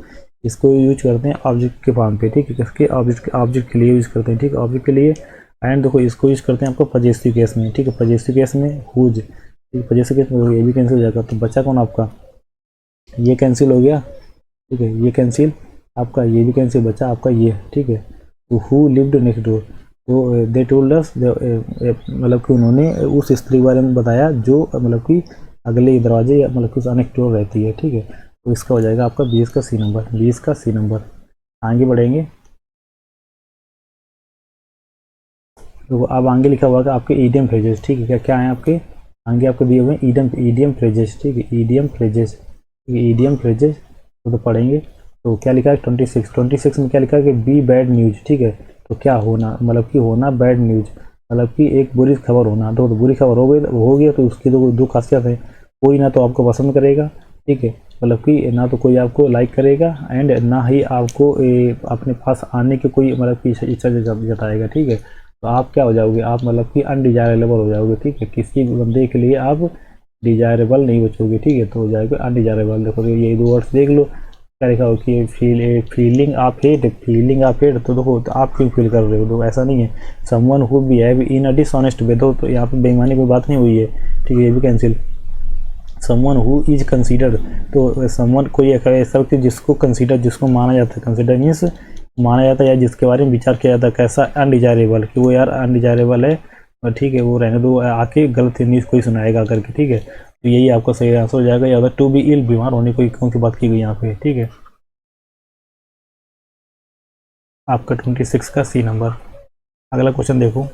A: इसको यूज करते हैं ऑब्जेक्ट के फॉर्म पे, ठीक है, किसके, ऑब्जेक्ट के लिए यूज करते हैं, ठीक है, ऑब्जेक्ट के लिए। एंड देखो इसको यूज करते हैं आपको पजेसिव केस में, ठीक है, पजेसिव केस में हुज, ठीक है, पजेसिव केस में ये भी कैंसिल हो जाएगा, तो बचा कौन आपका, ये कैंसिल हो गया, ठीक है, ये कैंसिल आपका, ये भी कैंसिल बचा आपका ये, ठीक है। तो हु लिव्ड नेक्स्ट डोर, तो दे टोल्ड अस, मतलब कि उन्होंने उस स्त्री के बारे में बताया जो मतलब कि अगले दरवाजे या मतलब कि उस नेक्स्ट डोर रहती है, ठीक है। तो इसका हो जाएगा आपका 20 का सी नंबर, 20 का सी नंबर। आगे बढ़ेंगे, तो अब आगे लिखा हुआ है आपके ईडियम फ्रेजेस, ठीक है, क्या क्या है आपके आगे आपके दिए हुए ईडियम फ्रेजेस, ठीक है, ईडियम फ्रेजेस, ईडियम फ्रेजेस तो पढ़ेंगे। तो क्या लिखा है 26 में क्या लिखा है कि बी बैड न्यूज, ठीक है, तो क्या होना, मतलब कि होना बैड न्यूज, मतलब कि एक बुरी खबर होना, तो बुरी खबर हो गई तो उसकी तो दो खासियत है, कोई ना तो आपको पसंद करेगा, ठीक है, मतलब कि ना तो कोई आपको लाइक करेगा, एंड ना ही आपको अपने पास आने की कोई मतलब कि इच्छा जताएगा, ठीक है। तो आप क्या हो जाओगे, आप मतलब कि अनडिजायरेबल हो जाओगे, ठीक है, किसी बंदे के लिए आप डिजायरेबल नहीं बचोगे, ठीक है, तो हो जाएगा अनडिजायरेबल। देखो ये दो वर्ड्स देख लो, क्या लिखा हो कि feeling of hate, feeling of hate, तो देखो तो आप क्यों फील कर रहे हो, तो ऐसा नहीं है। Someone who behave in a dishonest way, तो यहाँ पे बेईमानी कोई बात नहीं हुई है, ठीक है, ये भी cancel. Someone who is considered, तो समवन कोई ऐसा व्यक्ति जिसको कंसीडर, जिसको माना जाता है, कंसीडर मीन्स माना जाता है या जिसके बारे में विचार किया जाता है, कैसा, अनडिजायरेबल, कि वो यार अनडिजायरेबल है, ठीक है, वो रहने दो, आके गलत न्यूज़ कोई सुनाएगा करके, ठीक है। तो यही आपका सही आंसर हो जाएगा, या टू बी इल, बीमार होने कोई कौन सी बात की गई यहाँ पे, ठीक है। आपका 26 का सी नंबर। अगला क्वेश्चन देखो,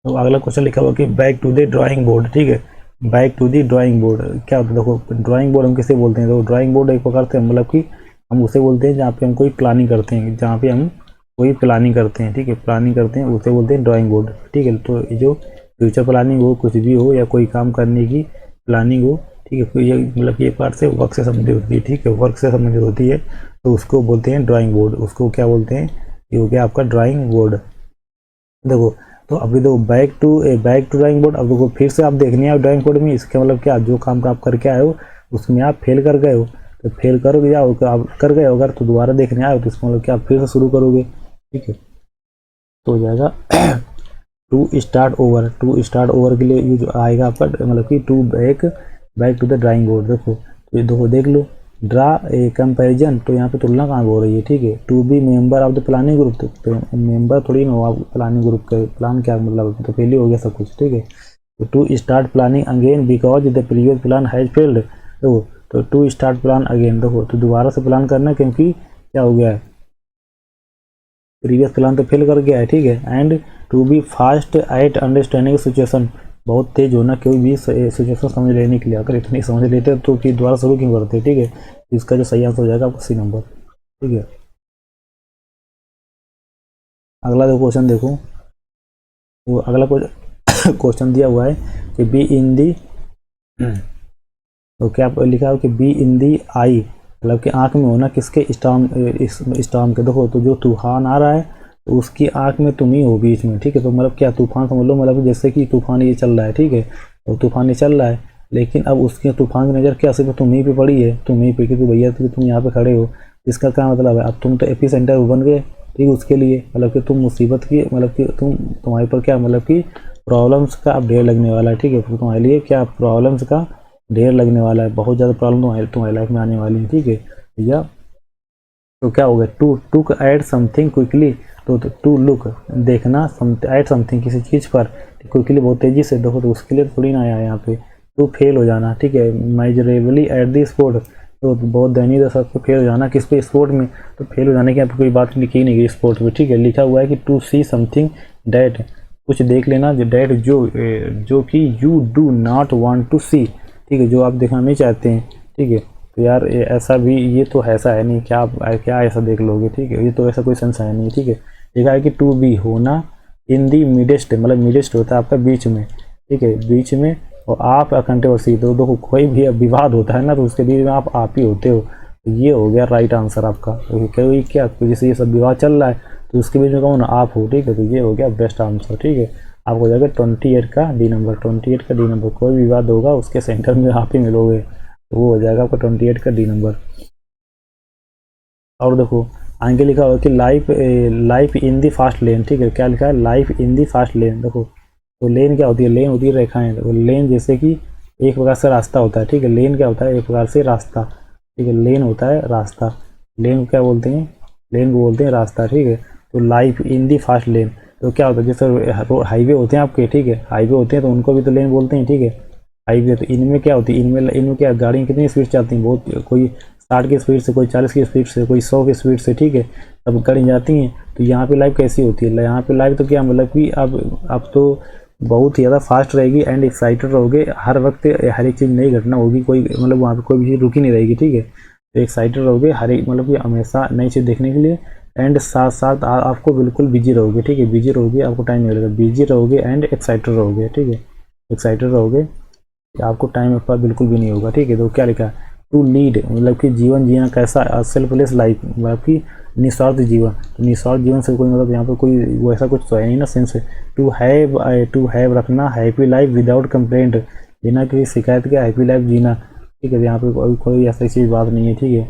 A: तो अगला क्वेश्चन लिखा हुआ कि back to the drawing board, ठीक है, back to the drawing board क्या होता है, देखो ड्राइंग बोर्ड हम किसे बोलते हैं, तो ड्राइंग बोर्ड एक प्रकार से मतलब कि हम उसे बोलते हैं जहाँ पे हम कोई प्लानिंग करते हैं, जहाँ पे हम कोई प्लानिंग करते हैं, ठीक है, प्लानिंग करते हैं उसे बोलते हैं ड्राइंग बोर्ड, ठीक है। तो जो फ्यूचर प्लानिंग हो, कुछ भी हो, या कोई काम करने की प्लानिंग हो, ठीक है, कोई मतलब कि एक पार्ट से वर्क से संबंधित होती है, ठीक है, वर्क से संबंधित होती है, तो उसको बोलते हैं ड्राइंग बोर्ड, उसको क्या बोलते हैं, ये हो गया आपका ड्राइंग बोर्ड। देखो तो अभी देखो बैक टू ड्राइंग बोर्ड, अब देखो फिर से आप देखने आए ड्राइंग बोर्ड में, इसका मतलब क्या, जो काम का आप करके आए हो उसमें आप फेल कर गए हो, तो फेल कर गया हो, आप कर गए हो अगर, तो दोबारा देखने आए हो तो इसका मतलब क्या, आप फिर से शुरू करोगे, ठीक है। तो हो जाएगा टू स्टार्ट ओवर के लिए यूज आएगा आपका, मतलब कि to back to the drawing board. देखो तो ये देखो देख लो, ड्रा ए कंपैरिजन, तो यहाँ पे तुलना कहाँ हो रही है, ठीक है। To be member of the planning group, तो मेंबर थोड़ी ना हो प्लानिंग ग्रुप के, प्लान क्या मतलब, तो पहले हो गया सब कुछ, ठीक है। तो to start planning again because the previous plan has failed, देखो तो टू स्टार्ट प्लान अगेन, देखो तो दोबारा से प्लान करना, क्योंकि क्या हो गया है, प्रीवियस प्लान तो फेल कर गया है, ठीक है। And to be fast at understanding situation, बहुत तेज होना कोई भी सिचुएशन समझ लेने के लिए, अगर इतनी समझ लेते तो फिर दोबारा शुरू क्यों करते, ठीक है। इसका जो सही आंसर हो जाएगा आपका सी नंबर, ठीक है। अगला जो क्वेश्चन देखो, वो अगला क्वेश्चन दिया हुआ है कि बी इन दी, तो क्या लिखा है कि बी इन दी आई, मतलब कि आंख में होना किसके, स्टॉर्म के, देखो तो जो तूफान आ रहा है तो उसकी आँख में तुम ही हो बीच में, ठीक है। तो मतलब क्या तूफान समझ लो, मतलब जैसे कि तूफान ये चल रहा है, ठीक है, तो तूफान ये चल रहा है, लेकिन अब उसकी तूफान की नज़र क्या सिर्फ तुम ही पे पड़ी है, तुम ही पे, क्योंकि भैया तुम यहाँ पे खड़े हो। इसका क्या मतलब है, अब तुम तो एपी सेंटर बन गए, ठीक है, उसके लिए मतलब कि तुम मुसीबत की, मतलब कि तुम्हारे पर क्या, मतलब कि प्रॉब्लम्स का अब ढेर लगने वाला है, ठीक है। तुम्हारे लिए क्या प्रॉब्लम्स का ढेर लगने वाला है, बहुत ज़्यादा प्रॉब्लम तुम्हारी लाइफ में आने वाली है, ठीक है भैया। तो क्या हो गया, टू ऐड समथिंग क्विकली, तो टू लुक देखना, ऐड समथिंग किसी चीज़ पर क्विकली बहुत तेज़ी से देखो, तो उसके लिए थोड़ी ना आया यहाँ पे। टू फेल हो जाना, ठीक है, मेजरेबली एट दी स्पोर्ट, तो बहुत दयनीय दशा से फेल हो जाना किस पे, स्पोर्ट में। तो फेल हो जाने की यहाँ पे कोई बात लिखी नहीं गई स्पोर्ट में, ठीक है। लिखा हुआ है कि टू सी समथिंग डैट, कुछ देख लेना डैट जो कि you do not want to see, ठीक है, जो आप देखना नहीं चाहते हैं, ठीक है। तो यार ऐसा भी, ये तो ऐसा है नहीं, क्या ऐसा देख लोगे, ठीक है, ये तो ऐसा कोई सेंस है नहीं, ठीक है। लिखा है कि टू बी होना इन दी मिडेस्ट, मतलब मिडेस्ट होता है आपका बीच में, ठीक है, बीच में, और आप कंट्रोवर्सी, तो देखो कोई भी विवाद होता है ना, तो उसके बीच में आप ही होते हो। तो ये हो गया राइट आंसर आपका। तो कोई क्या, जैसे ये सब विवाद चल रहा है, तो उसके बीच में कौन, आप हो, ठीक है। तो ये हो गया बेस्ट आंसर, ठीक है। आपको हो जाएगा 28 का डी नंबर, 28 का डी नंबर। कोई विवाद होगा उसके सेंटर में आप ही मिलोगे, तो वो हो जाएगा आपका 28 का डी नंबर। और देखो आगे लिखा हुआ कि life in the fast lane, ठीक है, क्या लिखा है, life in the fast lane. देखो तो लेन क्या होती है, लेन होती है रेखाएं, तो लेन जैसे कि एक प्रकार से रास्ता होता है, ठीक है। लेन क्या होता है, एक प्रकार से रास्ता, ठीक है, लेन होता है रास्ता, लेन क्या बोलते हैं, लेन को बोलते हैं रास्ता, ठीक है। तो life in the fast lane, तो क्या होता है, जैसे हाईवे होते हैं आपके, ठीक है, हाईवे होते हैं तो उनको भी तो लेन बोलते हैं, ठीक है, हाईवे। तो इनमें क्या होती है, इनमें क्या गाड़ियाँ कितनी स्पीड चलती हैं, बहुत, कोई 60 की स्पीड से, कोई 40 की स्पीड से, कोई 100 की स्पीड से, ठीक है, तब गाड़ी जाती हैं। तो यहाँ पे लाइफ कैसी होती है, यहाँ पे लाइफ तो क्या मतलब कि अब तो बहुत ही ज़्यादा फास्ट रहेगी एंड एक्साइटेड रहोगे, हर वक्त हर एक चीज़ नई घटना होगी, कोई मतलब वहाँ पे कोई भी चीज़ रुकी नहीं रहेगी, ठीक है। तो एक्साइटेड रहोगे हर एक, मतलब कि हमेशा नई चीज़ देखने के लिए, एंड साथ साथ आपको बिल्कुल बिजी रहोगे, ठीक है, बिजी रहोगे, आपको टाइम नहीं मिलेगा, बिजी रहोगे एंड एक्साइटेड रहोगे, ठीक है, एक्साइटेड रहोगे, आपको टाइम पर बिल्कुल भी नहीं होगा, ठीक है। तो क्या लिखा है, टू लीड मतलब कि जीवन जीना कैसा, सेल्फलेस लाइफ, मतलब कि निस्वार्थ जीवन। तो निस्वार्थ जीवन से कोई मतलब यहाँ पर कोई वैसा कुछ तो है नहीं ना सेंस। टू हैव रखना हैप्पी लाइफ विदाउट कंप्लेंट, बिना किसी शिकायत के हैप्पी लाइफ जीना, ठीक है। यहाँ पे कोई ऐसी चीज़ बात नहीं है, ठीक है।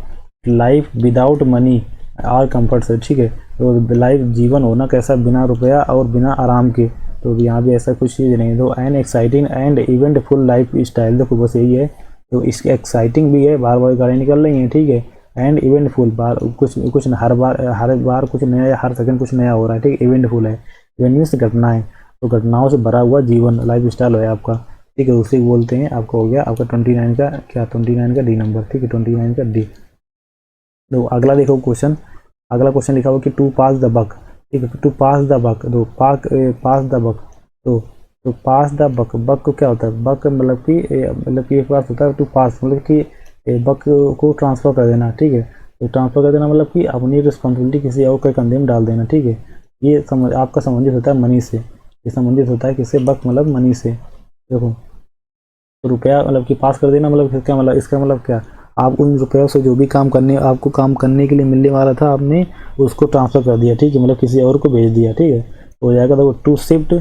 A: लाइफ विदाउट मनी और कंफर्ट से, ठीक है। तो लाइफ जीवन होना कैसा, बिना रुपया और बिना आराम के, तो यहाँ भी ऐसा कुछ चीज़ नहीं। तो an exciting and eventful life style, देखो बस यही है। तो इसकी एक्साइटिंग भी है, बार बार गाड़ी निकल रही हैं, ठीक है, एंड इवेंटफुल, बार कुछ हर बार कुछ नया, हर सेकंड कुछ नया हो रहा है, ठीक है, इवेंटफुल है, इवेंट मीन्स घटनाएं, तो घटनाओं से भरा हुआ जीवन लाइफ स्टाइल है आपका, ठीक है, उसे बोलते हैं। आपका हो गया आपका 29 का क्या, 29 का डी नंबर, ठीक है, 29 का डी। तो अगला देखो क्वेश्चन, अगला क्वेश्चन लिखा हुआ कि टू पास द बक, ठीक है, टू पास द बक, तो पास द बक, तो पास द बक, बक को क्या होता है, बक मतलब कि एक बार होता है टू पास, मतलब कि बक को ट्रांसफ़र कर देना, ठीक है। तो ट्रांसफ़र कर देना मतलब कि अपनी रिस्पॉन्सिबिलिटी किसी और के कंधे में डाल देना, ठीक है। ये आपका संबंधित होता है मनी से, ये संबंधित होता है किससे, बक मतलब मनी से। देखो तो रुपया मतलब कि पास कर देना, मतलब क्या, मतलब इसका मतलब क्या, आप उन रुपयों से जो भी आपको काम करने के लिए मिलने वाला था, आपने उसको ट्रांसफ़र कर दिया, ठीक है, मतलब किसी और को भेज दिया, ठीक है। हो जाएगा तो to shift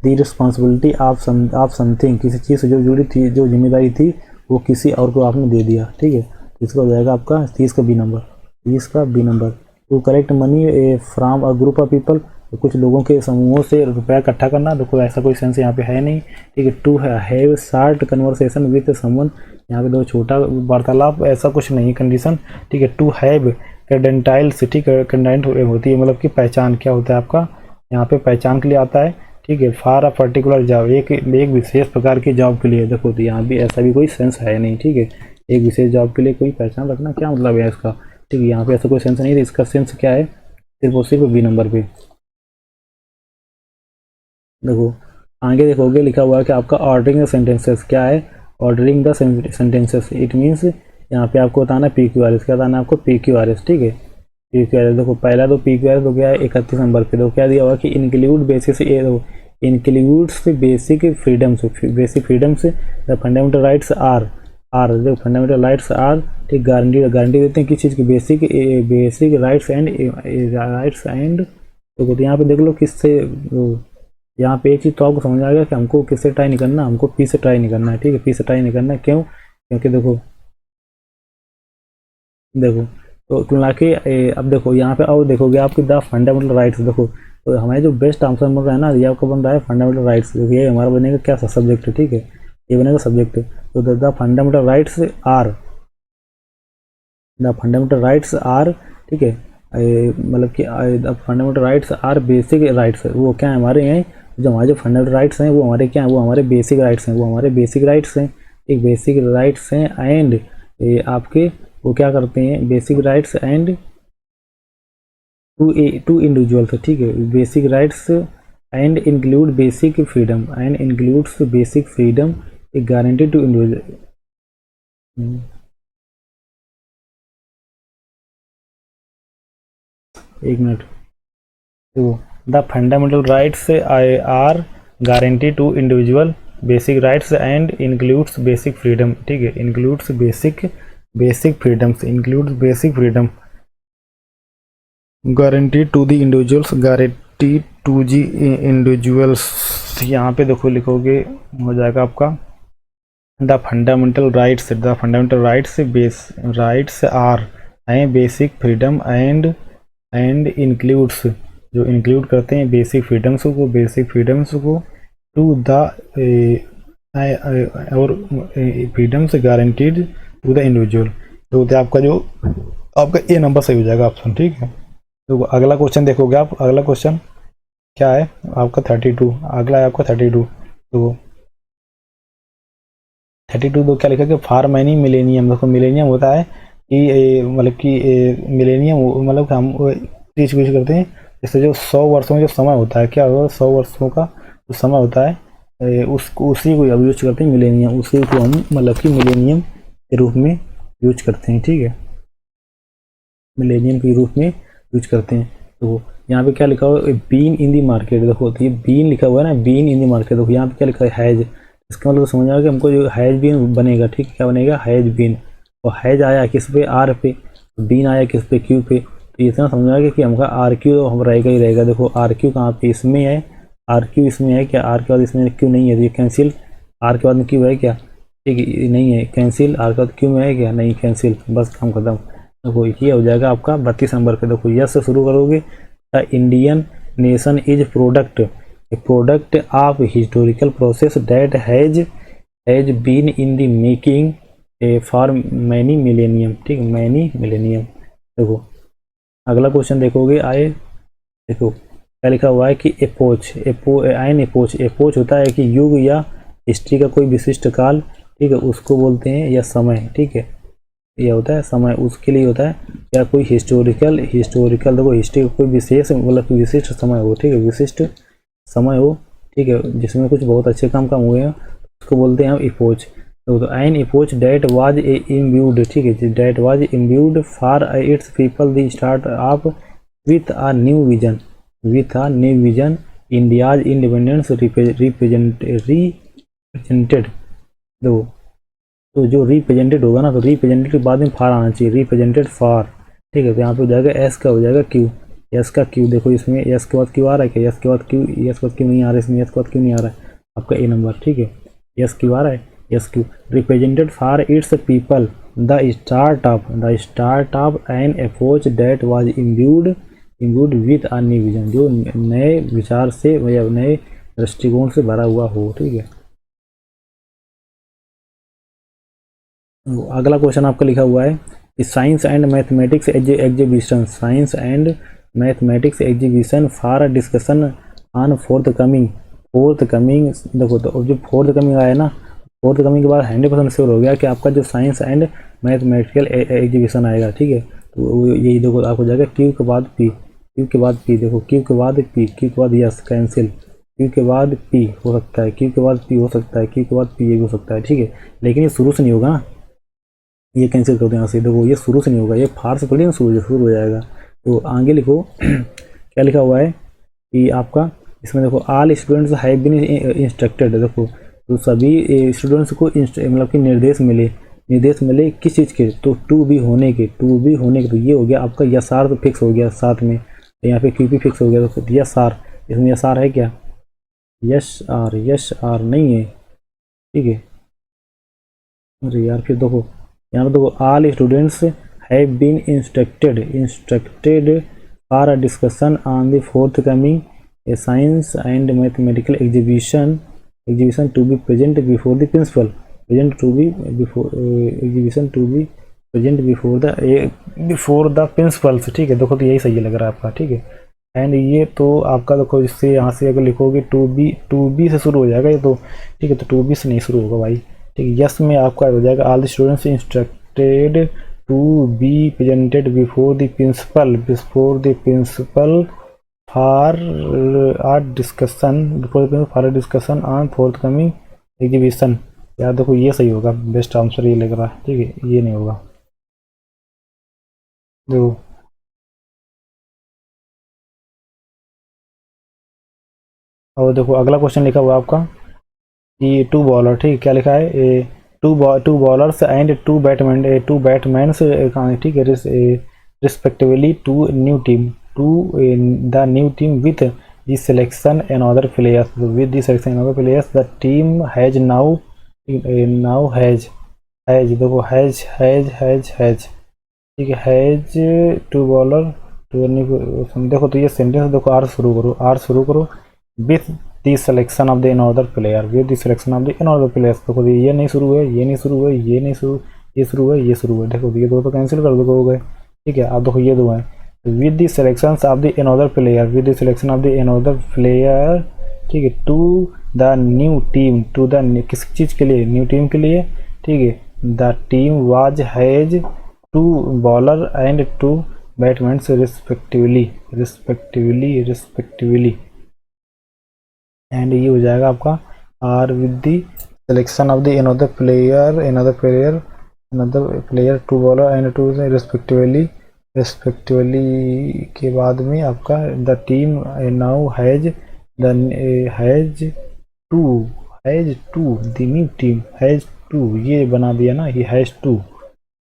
A: the responsibility of something, किसी चीज़ से जो जुड़ी थी, जो जिम्मेदारी थी, वो किसी और को आपने दे दिया, ठीक है। इसका हो जाएगा आपका 30 का बी नंबर, 30 का B number. To collect money from a group of people, कुछ लोगों के समूहों से रुपया इकट्ठा करना, देखो ऐसा कोई सेंस यहाँ पे है नहीं, ठीक है। To have short conversation with someone, यहाँ पे दो छोटा वार्तालाप, ऐसा कुछ नहीं कंडीशन, ठीक है। टू हैव क्रेडेंटाइल्स, ठीक है, क्रेडेंट होती है मतलब कि पहचान, क्या होता है आपका यहाँ पे पहचान के लिए आता है, ठीक है। फॉर अ पर्टिकुलर जॉब, एक विशेष प्रकार की जॉब के लिए, देखो तो यहाँ भी ऐसा भी कोई सेंस है नहीं, ठीक है। एक विशेष जॉब के लिए कोई पहचान रखना, क्या मतलब है इसका, ठीक है, यहाँ पे ऐसा कोई सेंस नहीं है। इसका सेंस क्या है, सिर्फ और सिर्फ बी नंबर पे। देखो आगे देखोगे लिखा हुआ है कि आपका ऑर्डरिंग द सेंटेंसेस, क्या है, ordering the sentences, it means यहाँ पे आपको बताना PQRS, क्या बताना है आपको PQRS, ठीक है, PQRS। देखो पहला तो PQRS हो गया है 31 नंबर पे, तो क्या दिया हुआ कि include basis, includes basic freedoms, the fundamental rights are जो फंडामेंटल राइट्स आर, ठीक, गारंटी देते हैं किस चीज़ की, बेसिक राइट्स एंड तो यहाँ पे देख लो किससे, यहाँ पे एक चीज़ तो आपको समझ आ गया कि हमको किससे ट्राई नहीं करना, हमको पी से ट्राई नहीं करना है, ठीक है। पी से ट्राई नहीं करना है, क्यों? क्योंकि देखो देखो तो क्यों के अब देखो यहाँ पे और देखोगे आपकी द फंडामेंटल राइट्स, देखो तो हमारे जो बेस्ट आंसर मिल रहा है ना, ये आपका बन रहा है फंडामेंटल राइट्स, ये हमारा बनेगा क्या सब्जेक्ट, ठीक है, ये बनेगा सब्जेक्ट। तो the fundamental rights are, the fundamental rights are, ठीक है, मतलब कि the fundamental rights are basic rights, वो क्या है हमारे हैं, जो हमारे जो फंडामेंटल राइट्स हैं वो हमारे क्या हैं, वो हमारे बेसिक राइट्स हैं, वो हमारे बेसिक राइट्स हैं, एक बेसिक राइट्स हैं। एंड आपके वो क्या करते हैं, basic rights and to individuals, ठीक है, basic rights and include basic freedom, and includes basic freedom a guarantee to individual. एक मिनट, तो the fundamental rights are guarantee to individual basic rights and includes basic freedom, ठीक है, includes basic freedoms, includes basic freedom guarantee to the individuals, guarantee to the individuals. यहाँ पे देखो लिखोगे हो जाएगा आपका the fundamental rights base rights are and basic freedom and includes, जो इंक्लूड करते हैं बेसिक फ्रीडम्स को टू द और freedoms guaranteed to the individual. तो आपका जो आपका ए नंबर सही हो जाएगा ऑप्शन, ठीक है। तो अगला क्वेश्चन देखोगे आप, अगला क्वेश्चन क्या है आपका 32, अगला है आपका 32। तो 32 तो क्या लिखा कि फार मैनी मिलेनियम, देखो मिलेनियम होता है कि मतलब कि मिलेनियम मतलब कि हम चीज यूज करते हैं, जैसे जो 100 वर्षों में जो समय होता है, क्या होगा 100 वर्षों का जो समय होता है उसको उसी को अब यूज करते हैं मिलेनियम, उसी को हम मतलब कि मिलेनियम के रूप में यूज करते हैं, ठीक है, मिलेनियम के रूप में यूज करते हैं। तो यहाँ पे क्या लिखा हुआ है, बीन इन दी मार्केट, देखो तो ये बीन लिखा हुआ है ना, बीन इन दी मार्केट, देखो यहाँ पे क्या लिखा है हैज, इसका मतलब समझ आएगा कि हमको जो हैज बीन बनेगा, ठीक है, क्या बनेगा हैज बीन, और हैज आया किस पे आर पे, बीन आया किस पे क्यू पे, तो इतना समझ आएगा कि हमका आर क्यू हम रहेगा ही रहेगा। देखो आर क्यू कहाँ पे, इसमें है, आर क्यू इसमें है क्या, आर के बाद इसमें क्यू नहीं है, तो ये कैंसिल, आर के बाद में क्यू है क्या, ठीक है नहीं है कैंसिल, आर के बाद क्यू में है क्या, नहीं कैंसिल, बस काम खत्म। देखो ये हो जाएगा आपका 32 नंबर पे। देखो यस से शुरू करोगे, the Indian nation is product of historical process that has been in the making for many millennium, ठीक है, मैनी मिलेनियम। देखो अगला क्वेश्चन देखोगे आए, देखो क्या लिखा हुआ है कि एपोच होता है कि युग या हिस्ट्री का कोई विशिष्ट काल, ठीक है, उसको बोलते हैं, या समय, ठीक है, यह होता है समय, उसके लिए होता है, या कोई हिस्टोरिकल देखो हिस्ट्री का कोई विशेष मतलब विशिष्ट समय हो, ठीक है, विशिष्ट समय हो, ठीक है, जिसमें कुछ बहुत अच्छे काम हुए हैं, उसको बोलते हैं हम इपोच। तो an epoch that was imbued, ठीक है, that was imbued for its people the start of with a new vision India's independence represented. देखो तो जो रिप्रेजेंटेड होगा ना, तो रिप्रेजेंटेड के बाद में फार आना चाहिए, रिप्रेजेंटेड फार, ठीक है, तो यहाँ पे हो जाएगा एस का हो जाएगा क्यू, एस का क्यू, देखो इसमें एस के बाद क्यू आ रहा है क्या, एस के बाद क्यू नहीं आ रहा है, इसमें एस के बाद क्यू नहीं आ रहा है, आपका ए नंबर, ठीक है, एस क्यू आ रहा है, S Q, represented for its people the start of an approach that was imbued with a new vision, जो नए विचार से या नए दृष्टिकोण से भरा हुआ हो, ठीक है। अगला क्वेश्चन आपका लिखा हुआ है science and mathematics exhibition for discussion on fourth coming. देखो तो जो फोर्थ कमिंग आया ना, फोर्थ कमिंग के बाद 100% श्योर हो गया कि आपका जो साइंस एंड मैथमेटिकल एग्जीबिशन आएगा, ठीक है, तो यही देखो आपको जाएगा क्यू के बाद पी, देखो क्यू के बाद यस कैंसिल, क्यू के बाद पी हो सकता है, क्यू के बाद पी हो सकता है, क्यू के बाद पी हो सकता है, ठीक है, लेकिन ये शुरू से नहीं होगा ना, ये कैंसिल कर दो यहाँ से, देखो ये शुरू से नहीं होगा, ये फार से थोड़ी ना शुरू हो जाएगा। तो आगे लिखो क्या लिखा हुआ है कि आपका इसमें देखो all students have been instructed, देखो तो सभी स्टूडेंट्स को मतलब कि निर्देश मिले किस चीज़ के, तो टू बी होने के, तो ये हो गया आपका यसार्थ फिक्स हो गया साथ में, तो यहाँ पे क्यूपी फिक्स हो गया। तो यस आर, इसमें यस आर है क्या? यस आर नहीं है, ठीक है। अरे यार फिर देखो यहाँ पे देखो, all students have been instructed for a discussion on the forthcoming a science and mathematical exhibition to be present before the principal, exhibition to be present before the principals, ठीक है। देखो तो यही सही लग रहा है आपका, ठीक है। एंड ये तो आपका देखो, इससे यहाँ से अगर लिखोगे टू बी से शुरू हो जाएगा ये तो, ठीक है। तो टू बी से नहीं शुरू होगा भाई, ठीक है। यस में आपका हो जाएगा all the students instructed to be presented before the principal for a discussion on forthcoming exhibition. यार देखो ये सही होगा, बेस्ट आंसर ये लग रहा है, ठीक है। ये नहीं होगा, देखो और देखो अगला क्वेश्चन लिखा हुआ आपका कि टू बॉलर, ठीक है। क्या लिखा है? Two bowlers and two batman, ठीक है, respectively to the new team with the selection and other players the team has now देखो हैज, ठीक है। हैज टू बॉलर टू, देखो तो ये सेंटेंस देखो, आर शुरू करो with the selection of the another player, देखो ये नहीं शुरू है, ये शुरू है, ये शुरू है, देखो ये दो तो कैंसिल कर दो, हो गए, ठीक है। अब देखो ये दो हैं, with the selection of the another player, ठीक है, टू द न्यू टीम, किस चीज़ के लिए? न्यू टीम के लिए, ठीक है। The team was has two bowler and two batman respectively, and ये हो जाएगा आपका are with the selection of the another player two bowler and two respectively के बाद में आपका the team now has two the new team has two, ये बना दिया ना, ये हैज टू,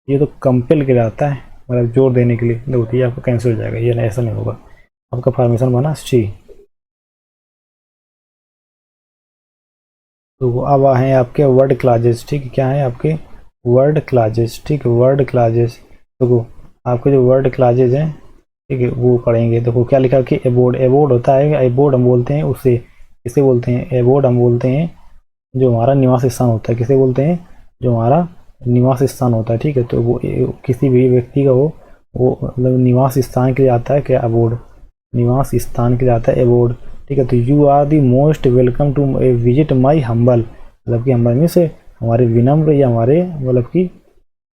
A: ये तो कंपेल के आता है, मतलब जोर देने के लिए, देखो ये आपका कैंसिल हो जाएगा, ये ऐसा नहीं होगा। आपका फॉर्मेशन बना सी। तो अब हैं आपके वर्ड क्लाजेस, ठीक है। क्या है आपके वर्ड क्लाजेस, ठीक है। वर्ड क्लाजेस देखो, आपके जो वर्ड क्लाजेज हैं, ठीक है, वो पढ़ेंगे। देखो क्या लिखा कि एबोर्ड होता है, एबोर्ड हम बोलते हैं उससे, किसे बोलते हैं? एबोर्ड हम बोलते हैं जो हमारा निवास स्थान होता है, किसे बोलते हैं? जो हमारा निवास स्थान होता है, ठीक है। तो वो किसी भी व्यक्ति का वो मतलब निवास स्थान के लिए आता है क्या? अबोर्ड, निवास स्थान के लिए आता है एबोर्ड, ठीक है। तो you are the most welcome to visit my humble, मतलब कि हम्बल में से हमारे विनम्र, या हमारे मतलब कि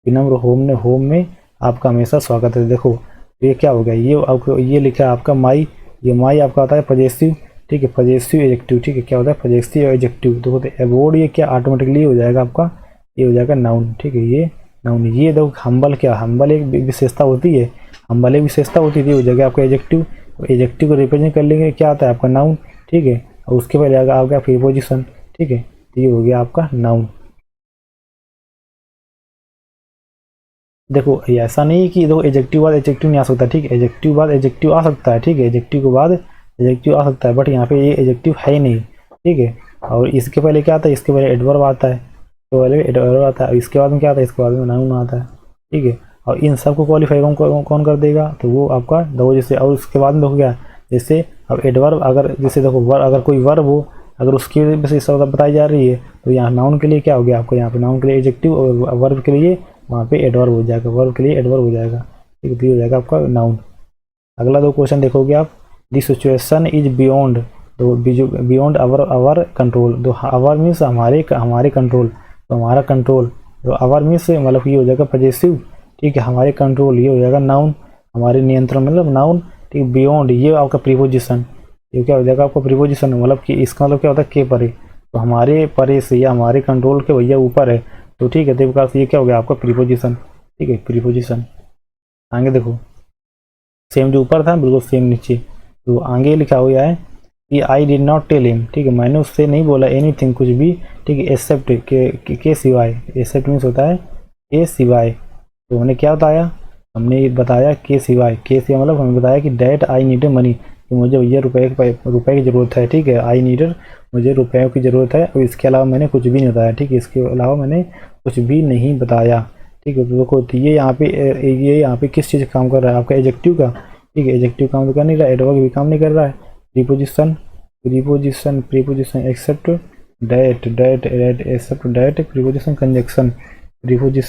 A: विनम्र होम में आपका हमेशा स्वागत है। देखो ये क्या हो गया, ये आपको ये लिखा है आपका माई, ये माई आपका आता है पजेसिव, ठीक है, पजेसिव एडजेक्टिव, ठीक है। क्या होता है? Possessive adjective. देखो तो एबोर्ड ये क्या ऑटोमेटिकली हो जाएगा आपका, ये हो जाएगा नाउन, ठीक है, ये नाउन। ये देखो हम्बल, क्या हम्बल एक विशेषता होती है, हम्बल एक विशेषता होती थी, हो जाएगा आपका एडजेक्टिव। एडजेक्टिव को रिप्रेजेंट कर लेंगे, क्या आता है आपका? नाउन, ठीक है। और उसके पहले आएगा आपका प्रीपोजिशन, ठीक है। तो ये हो गया आपका नाउन। देखो ये ऐसा नहीं कि देखो एडजेक्टिव बाद एडजेक्टिव नहीं आ सकता, ठीक है। एडजेक्टिव बाद एडजेक्टिव आ सकता है, ठीक है, एडजेक्टिव के बाद एडजेक्टिव आ सकता है, बट यहाँ पे ये एडजेक्टिव है ही नहीं, ठीक है। और इसके पहले क्या आता है? इसके पहले एडवर्ब आता है, तो पहले एडवर्ब आता है, इसके बाद में क्या आता है? इसके बाद में नाउन आता है, ठीक है। और इन सबको क्वालिफाई कौन कर देगा? तो वो आपका दो, जैसे। और उसके बाद में हो गया जैसे अब एडवर्ब, अगर जैसे देखो अगर कोई वर्ब हो, अगर उसकी विशेषता बताई जा रही है, तो यहाँ नाउन के लिए क्या हो गया आपको? यहाँ पे नाउन के लिए एडजेक्टिव, और वर्ब के लिए वहाँ पे एडवर्ब हो जाएगा, वर्ब के लिए एडवर्ब हो जाएगा, ठीक है। तो ये हो जाएगा आपका नाउन। अगला दो क्वेश्चन देखोगे आप, द सिचुएशन इज बियॉन्ड, तो बियॉन्ड आवर कंट्रोल, तो आवर मीन्स हमारे कंट्रोल, तो हमारा कंट्रोल, तो आवर मीन्स मतलब ये हो जाएगा पजेसिव, ठीक है, हमारे कंट्रोल, ये हो जाएगा नाउन, हमारे नियंत्रण मतलब नाउन, ठीक। बियॉन्ड ये आपका प्रीपोजिशन, ये क्या हो जाएगा आपका प्रीपोजिशन, मतलब कि इसका मतलब क्या होता है? के परे, तो हमारे परे से या हमारे कंट्रोल के भैया ऊपर है, तो ठीक है। देखो ये क्या हो गया आपका? प्रीपोजिशन, ठीक है, प्रीपोजिशन। आगे देखो सेम जो ऊपर था बिल्कुल सेम नीचे, तो आगे लिखा हुआ है कि I did not tell him, ठीक है, मैंने उससे नहीं बोला एनीथिंग, कुछ भी, ठीक है, एक्सेप्ट के सिवाय, एक्सेप्ट मीन्स होता है के सिवाय, तो मैंने क्या बताया? हमने ये बताया के सिवाय मतलब हमें बताया कि डैट आई नीड मनी, कि मुझे ये रुपए की ज़रूरत है, ठीक है। आई नीडर, मुझे रुपयों की ज़रूरत है, और इसके अलावा मैंने कुछ भी नहीं बताया, ठीक है। इसके अलावा मैंने कुछ भी नहीं बताया, ठीक है। तो देखो ये यहाँ पे किस चीज़ का काम कर रहा है, आपका एडजेक्टिव का, ठीक है। एडजेक्टिव काम तो कर नहीं रहा है, एडवर्ब भी काम नहीं कर रहा है। Preposition except that except that, preposition conjunction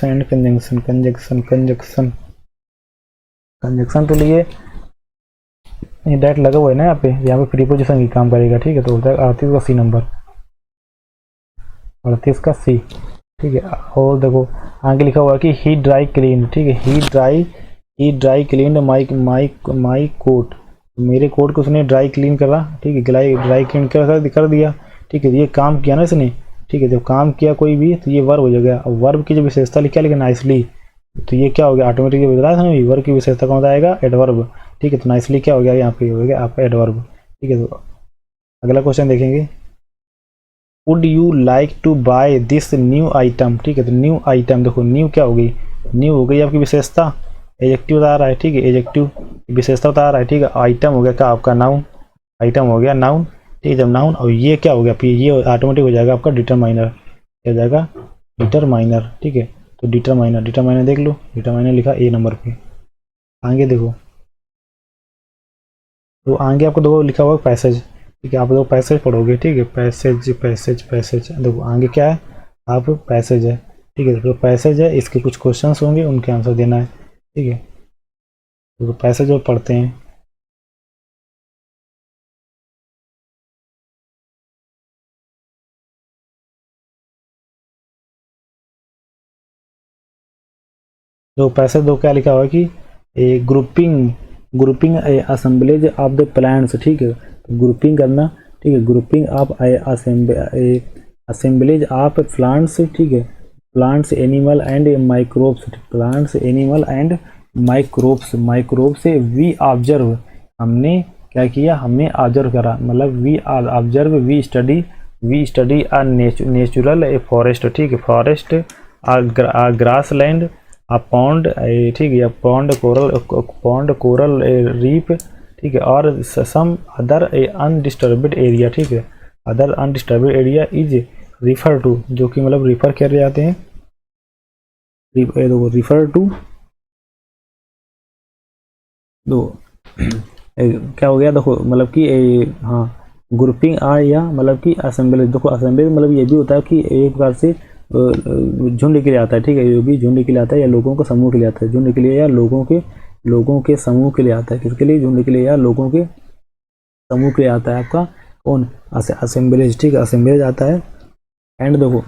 A: and conjunction तो लिए डैट लगा हुआ है ना यहाँ पे प्रीपोजिशन की काम करेगा, ठीक है। तो होता है 38 का सी नंबर, 38 का सी, ठीक है। और देखो आगे लिखा हुआ है कि ही ड्राई क्लीन, ठीक है। ही ड्राई क्लीन माई कोट, मेरे कोट को उसने ड्राई क्लीन करा, ठीक है। ड्राई क्लीन कर दिया, ठीक है। ये काम किया ना इसने, ठीक है। जब काम किया कोई भी तो ये वर्ब हो जाएगा। अब वर्ब की जो विशेषता लिखा लेकिन नाइसली, तो ये क्या हो गया, ऑटोमेटिकली बता था ना, वर्ब की विशेषता कौन आएगा, एडवर्ब, ठीक है। तो नाइसली क्या हो गया, यहाँ पे हो गया आपका एडवर्ब, ठीक है। तो अगला क्वेश्चन देखेंगे, would you like to buy this new item, ठीक है। तो न्यू आइटम, देखो न्यू क्या हो गई, न्यू हो गई आपकी विशेषता, एडजेक्टिव बता रहा है, ठीक है। एडजेक्टिव विशेषता बता रहा है, ठीक है। आइटम हो गया क्या आपका नाउन, आइटम हो गया नाउन, ठीक है। जब नाउन, और ये क्या हो गया, फिर ये ऑटोमेटिक हो जाएगा आपका डिटरमाइनर, क्या हो जाएगा, डिटरमाइनर, ठीक है। तो डिटरमाइनर देख लो, डिटरमाइनर लिखा ए नंबर पे। आगे देखो, तो आगे आपको देखो लिखा हुआ पैसेज, ठीक है। आप देखो पैसेज पढ़ोगे, ठीक है। पैसेज देखो आगे क्या है, आप पैसेज है, ठीक है। तो पैसेज है, इसके कुछ क्वेश्चंस होंगे, उनके आंसर देना है, ठीक है। तो पैसेज जो पढ़ते हैं, तो पैसेज दो क्या लिखा हुआ है कि a grouping assemblage of the plants, ठीक है। ग्रुपिंग करना, ठीक है। Grouping of assemblage of plants, ठीक है। Plants animal and microbes, plants animal and microbes we observe, हमने क्या किया, हमने ऑब्जर्व करा, मतलब we observe, we study a natural forest, ठीक है। Forest a grassland, a pond, ठीक है। पॉन्ड कोरल रीफ, ठीक है। और सम अदर अनडिस्टर्ब्ड एरिया, ठीक है। Other undisturbed area is refer to, जो कि मतलब रिफर कर जाते हैं, रिफर टू दो क्या हो गया, देखो मतलब कि हाँ, ग्रुपिंग आ या मतलब कि असेंबली, देखो असेंबली मतलब ये भी होता है कि एक प्रकार से झुंड के लिए आता है, ठीक है। ये भी झुंड के लिए आता है या लोगों के समूह के लिए आता है, झुंड के लिए या लोगों के समूह के लिए आता है, किसके लिए, झुंड के लिए या लोगों के समूह के लिए आता है आपका कौन, असेंबलीज, ठीक है। असेंबलीज आता है। एंड देखो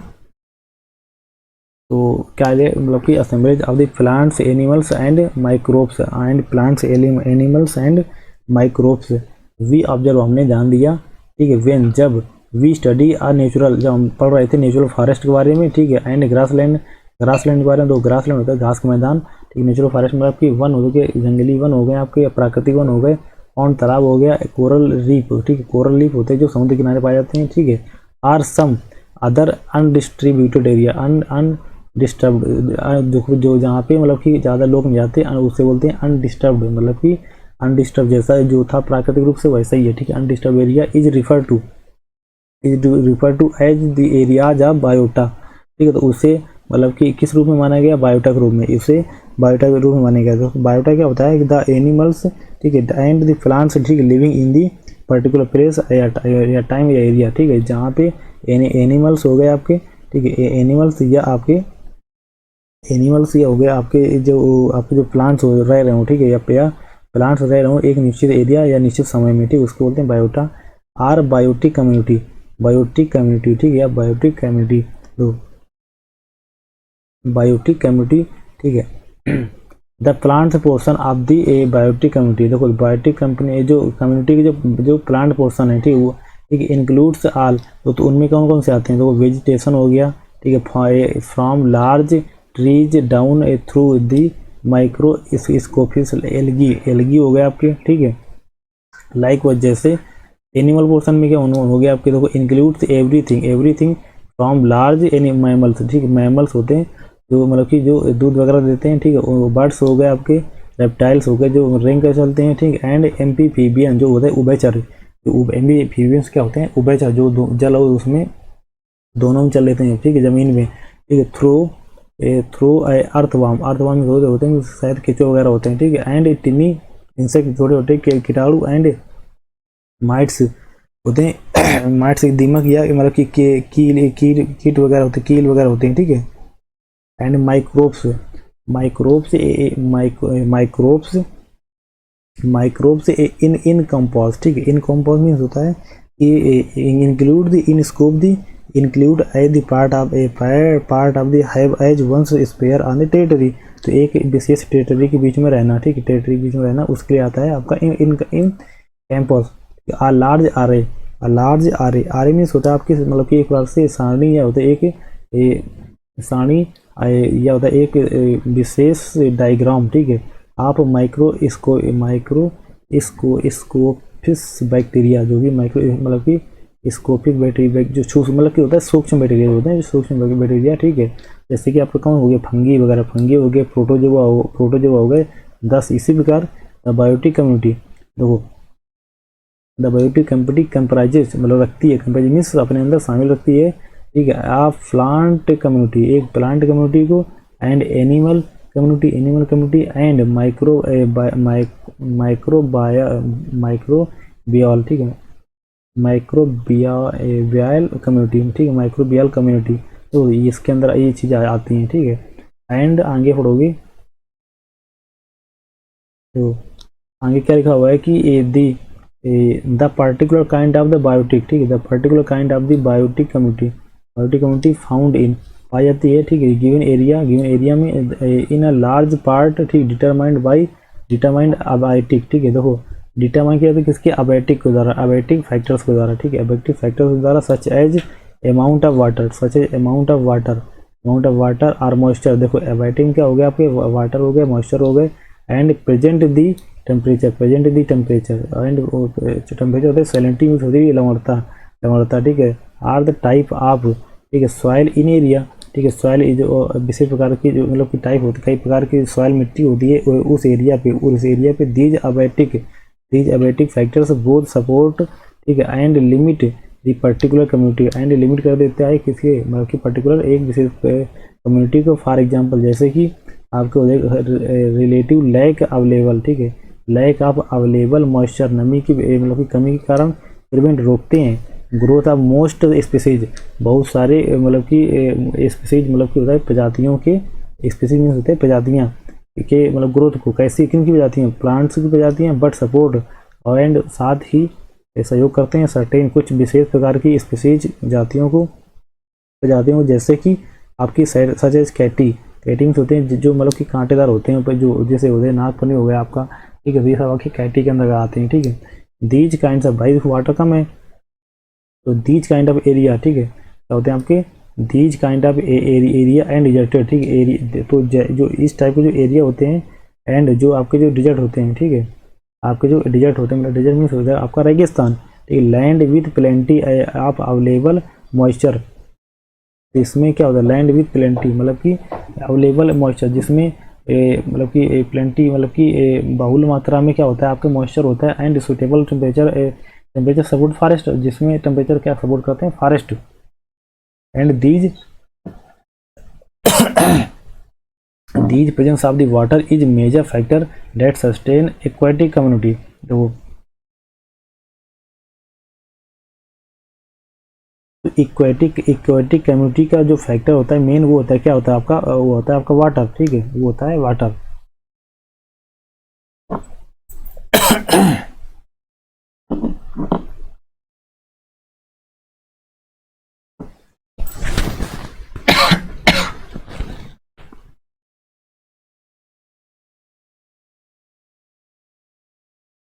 A: तो क्या है, मतलब कि assemblies of the plants animals and microbes, and plants animals and microbes we observe, हमने जान दिया, ठीक है। वेन, जब, वी स्टडी आ नेचुरल, जब हम पढ़ रहे थे नेचुरल फॉरेस्ट के बारे में, ठीक है। एंड ग्रासलैंड के बारे में, तो ग्रासलैंड होता है घास का मैदान, ठीक है। नेचुरल फॉरेस्ट में आपकी वन हो गए, जंगली वन हो गए आपके, प्राकृतिक वन हो गए, पौंड तालाब हो गया, कोरल रीफ, ठीक है। कोरल रीफ होते हैं जो समुद्र किनारे पाए जाते हैं, ठीक है। Are some other undistributed area, undisturbed, जो जहाँ पे मतलब कि ज़्यादा लोग नहीं जाते, उससे बोलते हैं अनडिस्टर्ब्ड, मतलब कि अनडिस्टर्ब जैसा जो था प्राकृतिक रूप से वैसा ही है, ठीक है। Undisturb area is refer to as the areas of biota, ठीक है। तो उसे मतलब कि किस रूप में माना गया, बायोटा के रूप में, इसे बायोटा के रूप में माना गया। तो बायोटा क्या होता है, द एनिमल्स, ठीक है, एंड द प्लांट्स, ठीक है, living in the particular place या टाइम या एरिया, ठीक है। जहाँ पे एनिमल्स हो गए आपके, ठीक है। एनिमल्स या आपके एनिमल्स या हो गए आपके जो प्लांट्स रह रहे हो, ठीक है। या प्लांट्स रह रहे हो एक निश्चित एरिया या निश्चित समय में, ठीक, उसको बोलते हैं बायोटा। आर बायोटिक कम्युनिटी, ठीक है। बायोटिक कम्युनिटी, तो बायोटिक कम्युनिटी, ठीक है। The plant portion of the a biotic community, देखो बायोटिक कंपनी जो कम्युनिटी की जो प्लांट पोर्शन है, ठीक है, वो ठीक है, इंक्लूड्स ऑल, तो उनमें कौन कौन से आते हैं, देखो वेजिटेशन हो गया, ठीक है। From large trees down through the microscopic algae हो गया आपके, ठीक है। लाइक जैसे एनिमल पोर्शन में क्या हो गया आपके, देखो includes everything from large mammals, ठीक है। मैमल्स होते हैं जो मतलब कि जो दूध वगैरह देते हैं, ठीक है, वो बर्ड्स हो गए आपके, रेप्टाइल्स हो गए जो रिंग कर चलते हैं, ठीक, एंड एम्फीबियन जो होते हैं उभयचर, जो एम्फीबियंस क्या होते हैं, उभयचर जो जल और उसमें दोनों में चल लेते हैं, ठीक है, जमीन में, ठीक है, थ्रू अर्थवार्म, अर्थवार्म होते हैं शायद केचुए वगैरह होते हैं, ठीक है, एंड टिनी इंसेक्ट छोटे छोटे कीटाणु एंड माइट्स होते हैं माइट्स दीमक या मतलब कि कीट वगैरह होते हैं, कील वगैरह होते हैं, ठीक है, and microbes, microbes microbes microbes in compose, ठीक है, इन कंपोज मीन्स होता है include the in scope the include as the part of the have as one's sphere on the territory, तो एक विशेष टेरिटरी के बीच में रहना, ठीक है, टेरिटरी के बीच में रहना, उसके लिए आता है आपका in in encompass. A large area, large area, area means होता है आपकी मतलब कि एक बार से सारणी या होता है एक सारणी या होता है एक विशेष डायग्राम, ठीक है, आप स्कोपिस बैक्टीरिया जो भी माइक्रो मतलब कि स्कोपिक बैक्टीरिया जो मतलब कि होता है सूक्ष्म बैक्टीरिया होते हैं, जो सूक्ष्म बैक्टीरिया, ठीक है, जैसे कि आपका कौन हो गया, फंगी वगैरह, फंगी हो गए, प्रोटोजोआ हो गए, 10 इसी प्रकार बायोटिक कम्युनिटी, देखो द बायोटिक कम्युनिटी कंप्राइजेस मतलब रखती है, कंप्राइज मीन्स अपने अंदर शामिल रखती है, ठीक है, आप प्लांट कम्युनिटी, एक प्लांट कम्युनिटी को, and animal community and microbial, ठीक है, माइक्रोबियल कम्युनिटी, ठीक है, माइक्रोबियल कम्युनिटी, तो इसके अंदर ये चीज़ें आती हैं, ठीक है, एंड आगे पढ़ोगे तो आगे क्या लिखा हुआ है कि the particular kind of the biotic, ठीक है, the particular kind of the biotic community found in पाई जाती है, ठीक है, गिवन एरिया में इन अ लार्ज पार्ट, ठीक, डिटरमाइंड अबायोटिक, ठीक है, देखो डिटरमाइन किया जाता है किसके, अबायोटिक के द्वारा, अबायोटिक फैक्टर्स के द्वारा, ठीक है, अबायोटिक फैक्टर्स के द्वारा, such as amount of water और मॉइस्चर, देखो अबायोटिक क्या हो गया आपके, वाटर हो गए, मॉइस्चर हो गए, and present the temperature and temperature होता है सैलिनिटी मीन्स होती है लवणता, ठीक है, आर द टाइप ऑफ, ठीक है, सॉइल इन एरिया, ठीक है, सॉइल जो विशेष प्रकार की जो मतलब की टाइप होती है, कई प्रकार की सॉइल मिट्टी होती है उस एरिया पे दीज अबैटिक फैक्टर्स बोथ सपोर्ट, ठीक है, and limit the particular community, and limit कर देता है किसी मतलब कि पर्टिकुलर एक विशेष कम्युनिटी को, फॉर एग्जांपल जैसे कि आपको रिलेटिव लैक अवेलेबल, ठीक है, लैक ऑफ अवेलेबल मॉइस्चर, नमी की मतलब की कमी के कारण प्रिवेंट रोकते हैं ग्रोथ ऑफ मोस्ट स्पीसीज, बहुत सारे मतलब कि स्पीसीज मतलब कि होता है प्रजातियों के, स्पीसीज में होते हैं प्रजातियां के मतलब ग्रोथ को, कैसी किन की प्रजातियां, प्लांट्स की प्रजातियां, बट सपोर्ट एंड साथ ही सहयोग करते हैं सर्टेन कुछ विशेष प्रकार की स्पीसीज प्रजातियों जैसे कि आपकी सच एज कैटिंग्स होते हैं जो मतलब कि कांटेदार होते हैं ऊपर, जो जैसे होते हैं नाग फनी हो गया आपका, ठीक है, ये सब आपकी कैटी के अंदर आते हैं, ठीक है, दीज काइंड ऑफ, भाई वाटर कम है तो दीज काइंड ऑफ एरिया, ठीक है, क्या होते हैं आपके these kind of area and deserted, ठीक है, एरिया तो जो इस टाइप के जो एरिया होते हैं एंड जो आपके जो डिजर्ट होते हैं, ठीक है, आपके जो डिजर्ट होते हैं मतलब डिजर्ट मीन्स होता है आपका रेगिस्तान, ठीक है, land with plenty of available moisture, इसमें क्या होता है लैंड विथ प्लेंटी मतलब कि अवेलेबल मॉइस्चर, जिसमें मतलब कि प्लेंटी मतलब कि बहुल मात्रा में क्या होता है आपका मॉइस्चर होता है, and suitable temperature support forest, जिसमें टेम्परेचर क्या सपोर्ट करते हैं forest, and these presence of the water is major factor that sustain aquatic community, तो इक्वेटिक कम्युनिटी का जो फैक्टर होता है मेन वो होता है क्या होता है आपका, वो होता है आपका वाटर, ठीक है, वो होता है water.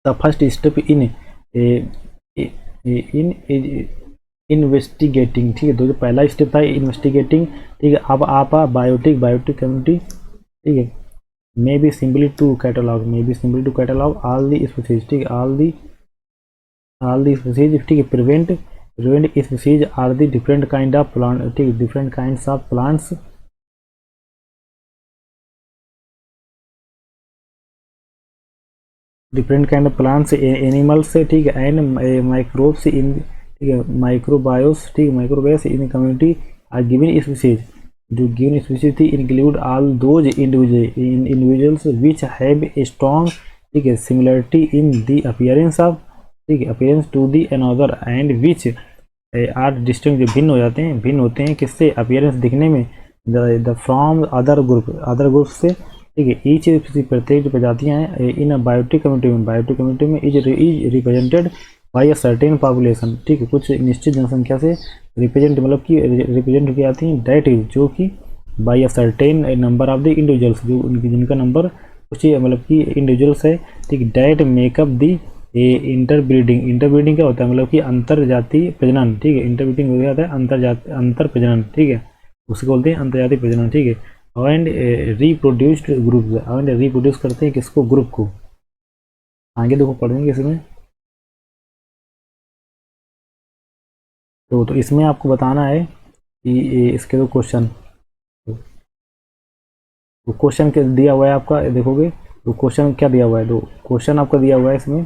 A: The first step in in investigating, ठीक है, तो जो पहला स्टेप था इन्वेस्टिगेटिंग, ठीक है, अब आप बायोटिक कम्युनिटी, ठीक है, may be simply to catalogue all the species, ठीक है, ऑल दी स्पीसीज, ठीक है, prevent species are the different kind of plant, ठीक है, different kinds of plants different kind of plants animals, ठीक है, एंड माइक्रोब्स इन, ठीक है, माइक्रोबायोस, ठीक है, microbes in community are given species, जो गिवन स्पीशीज थी include all those individuals which have a strong, ठीक है, similarity in the appearance of, ठीक है, appearance to the another and which are distinct, जो भिन्न हो जाते हैं, भिन्न होते हैं किससे, अपीयरेंस दिखने में, द फ्रॉम अदर ग्रुप से, ठीक है, ईच प्रत्येक जो प्रजातियाँ हैं इन बायोटिक कम्युनिटी में is represented by a certain population, ठीक है, कुछ निश्चित जनसंख्या से रिप्रेजेंट, मतलब कि रिप्रेजेंट की जाती हैं, दैट इज, जो कि by a certain number of the individuals, जो उनकी जिनका नंबर कुछ मतलब कि इंडिविजुअल्स है, ठीक है, दैट मेकअप दी इंटरब्रीडिंग क्या होता है, मतलब कि अंतर जातीय प्रजनन, ठीक है, इंटरब्रीडिंग हो जाता है अंतर प्रजनन, ठीक है, उसको बोलते हैं अंतर्जातीय प्रजनन, ठीक है, and reproduced group, and reproduce करते हैं किसको, ग्रुप को। आगे देखो पढ़ेंगे इसमें, तो इसमें आपको बताना है कि इसके दो क्वेश्चन, तो क्वेश्चन क्या दिया हुआ है आपका, देखोगे तो क्वेश्चन क्या दिया हुआ है, तो क्वेश्चन आपका दिया हुआ है इसमें,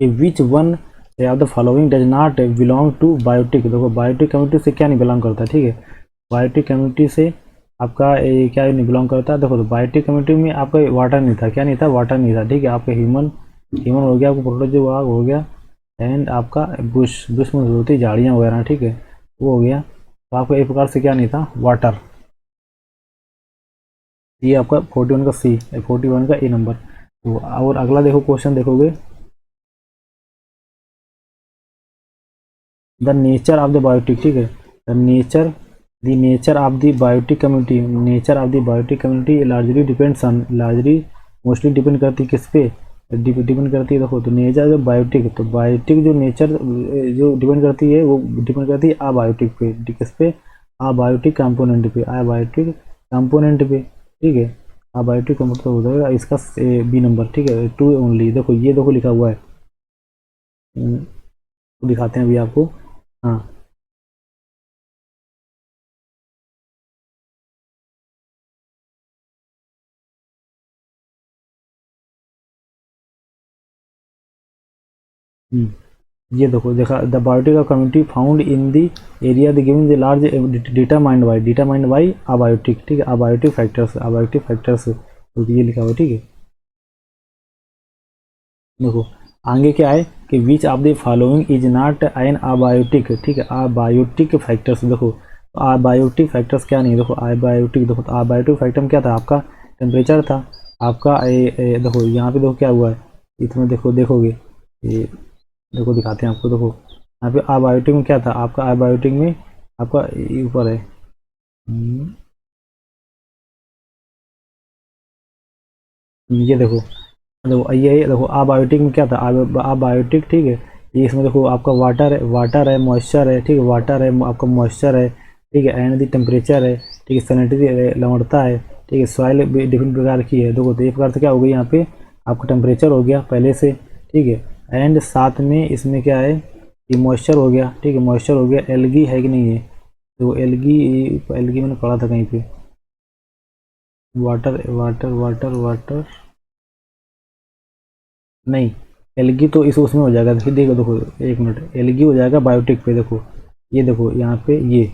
A: which one of the following does not belong to biotic, देखो बायोटिक कम्युनिटी से क्या नहीं बिलोंग करता, ठीक है, बायोटिक कम्युनिटी से आपका क्या नहीं बिलोंग करता, देखो तो बायोटिक कम्युनिटी में आपका वाटर नहीं था, क्या नहीं था, वाटर नहीं था, ठीक है, आपका ह्यूमन हो गया, आपका प्रोटोजोआ हो गया, एंड आपका बुश में होती है झाड़ियाँ वगैरह, ठीक है, वो हो गया, तो आपका एक प्रकार से क्या नहीं था, वाटर। ये आपका 41 का सी, 41 का ए नंबर। तो और अगला देखो क्वेश्चन देखोगे, the nature of the biotic, ठीक है, the nature of the biotic community, nature of the biotic community largely depends on, largely mostly depend करती है किस पे, डिपेंड करती है, देखो तो नेचर जो बायोटिक, तो बायोटिक जो नेचर जो डिपेंड करती है वो डिपेंड करती है अबायोटिक पे, किस पे, अबायोटिक कंपोनेंट पे, अबायोटिक कंपोनेंट पे, ठीक है, अबायोटिक का मतलब हो जाएगा इसका बी नंबर, ठीक है, 2 ओनली, देखो ये देखो लिखा हुआ है, तो दिखाते हैं अभी आपको, हाँ, ये देखो the biotic community found in the area the given the large determined by abiotic, ठीक है, अबायोटिक फैक्टर्स, तो ये लिखा हुआ है, ठीक है, देखो आगे क्या है कि which of the following is not an abiotic, ठीक है, अबायोटिक फैक्टर्स, देखो अबायोटिक फैक्टर्स क्या नहीं, देखो अबायोटिक, देखो अबायोटिक फैक्टर में क्या था, आपका टेम्परेचर था, आपका देखो यहाँ पे देखो क्या हुआ है, इसमें देखोगे ये, देखो दिखाते हैं आपको, देखो यहाँ पे अबायोटिक में क्या था, आपका अबायोटिक में आपका ऊपर है, ये देखो, देखो ये देखो अबायोटिक में क्या था, अबायोटिक, ठीक है, ये इसमें देखो आपका वाटर है, मॉइस्चर है, ठीक है, वाटर है, आपका मॉइस्चर है, ठीक है, एंड दी टेम्परेचर है, ठीक है, सैनिटरी लवणता है, ठीक है, सॉइल डिफरेंट प्रकार की है, देखो तो एक प्रकार से क्या हो गई, यहाँ पे आपका टेम्परेचर हो गया पहले से, ठीक है, एंड साथ में इसमें क्या है, ये मॉइस्चर हो गया, ठीक है, मॉइस्चर हो गया, एलगी है कि नहीं है, तो एलगी, एलगी मैंने पढ़ा था कहीं पे, वाटर वाटर वाटर वाटर नहीं, एलगी तो इस उसमें हो जाएगा, देखो देखो एक मिनट, एलगी हो जाएगा बायोटिक पे, देखो ये देखो यहाँ पे ये,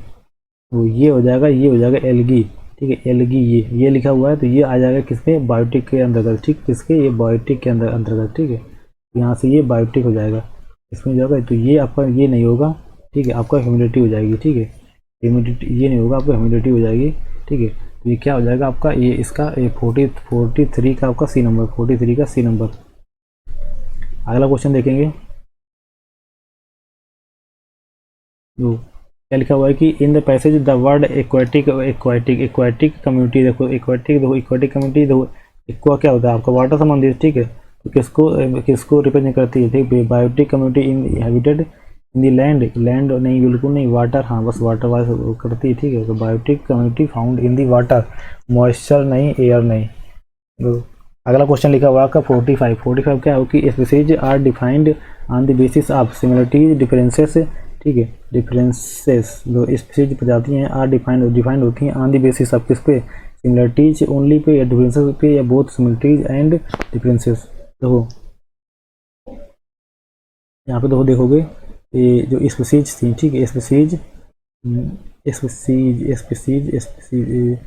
A: तो ये हो जाएगा, ये हो जाएगा एलगी, ठीक है, एलगी ये लिखा हुआ है, तो ये आ जाएगा किसमें, बायोटिक के अंतर्गत, ठीक, किसके, ये बायोटिक के अंतर्गत, ठीक है, यहाँ से ये बायोटिक हो जाएगा, इसमें जाएगा, तो ये आपका ये नहीं होगा, ठीक है, आपका ह्यूमिडिटी हो जाएगी, ठीक है, ह्यूमिडिटी ये नहीं होगा, आपका ह्यूमिडिटी हो जाएगी, ठीक है, तो ये क्या हो जाएगा आपका, ये इसका 43 का आपका सी नंबर, 43 का सी नंबर। अगला क्वेश्चन देखेंगे, तो क्या लिखा हुआ है कि in the passage the word aquatic community, देखो एक्वाटिक कम्युनिटी, देखो एक्वा क्या होता है आपका वाटर संबंधित, ठीक है, तो किसको रिप्रेजेंट करती है, ठीक, biotic community inhabited in the land नहीं, बिल्कुल नहीं, वाटर, हाँ बस वाटर वाइज करती है, ठीक है, तो biotic community found in the water, moisture नहीं, एयर नहीं। तो अगला क्वेश्चन लिखा हुआ आपका 45 क्या हो कि species are defined on the basis of similarities differences, ठीक है, डिफरेंसेस, जो स्पीसीज प्रजातियाँ हैं आर डिफाइंड होती हैं ऑन द बेसिस ऑफ किस पे, सिमिलरिटीज ओनली पे या डिफरेंसेस पे या बोथ सिमिलरिटीज एंड डिफरेंसेस। देखो यहाँ पे देखो देखोगे ये जो स्पीसीज थी, ठीक है, स्पीसीज स्पीसीज स्पीसीज स्पीसीज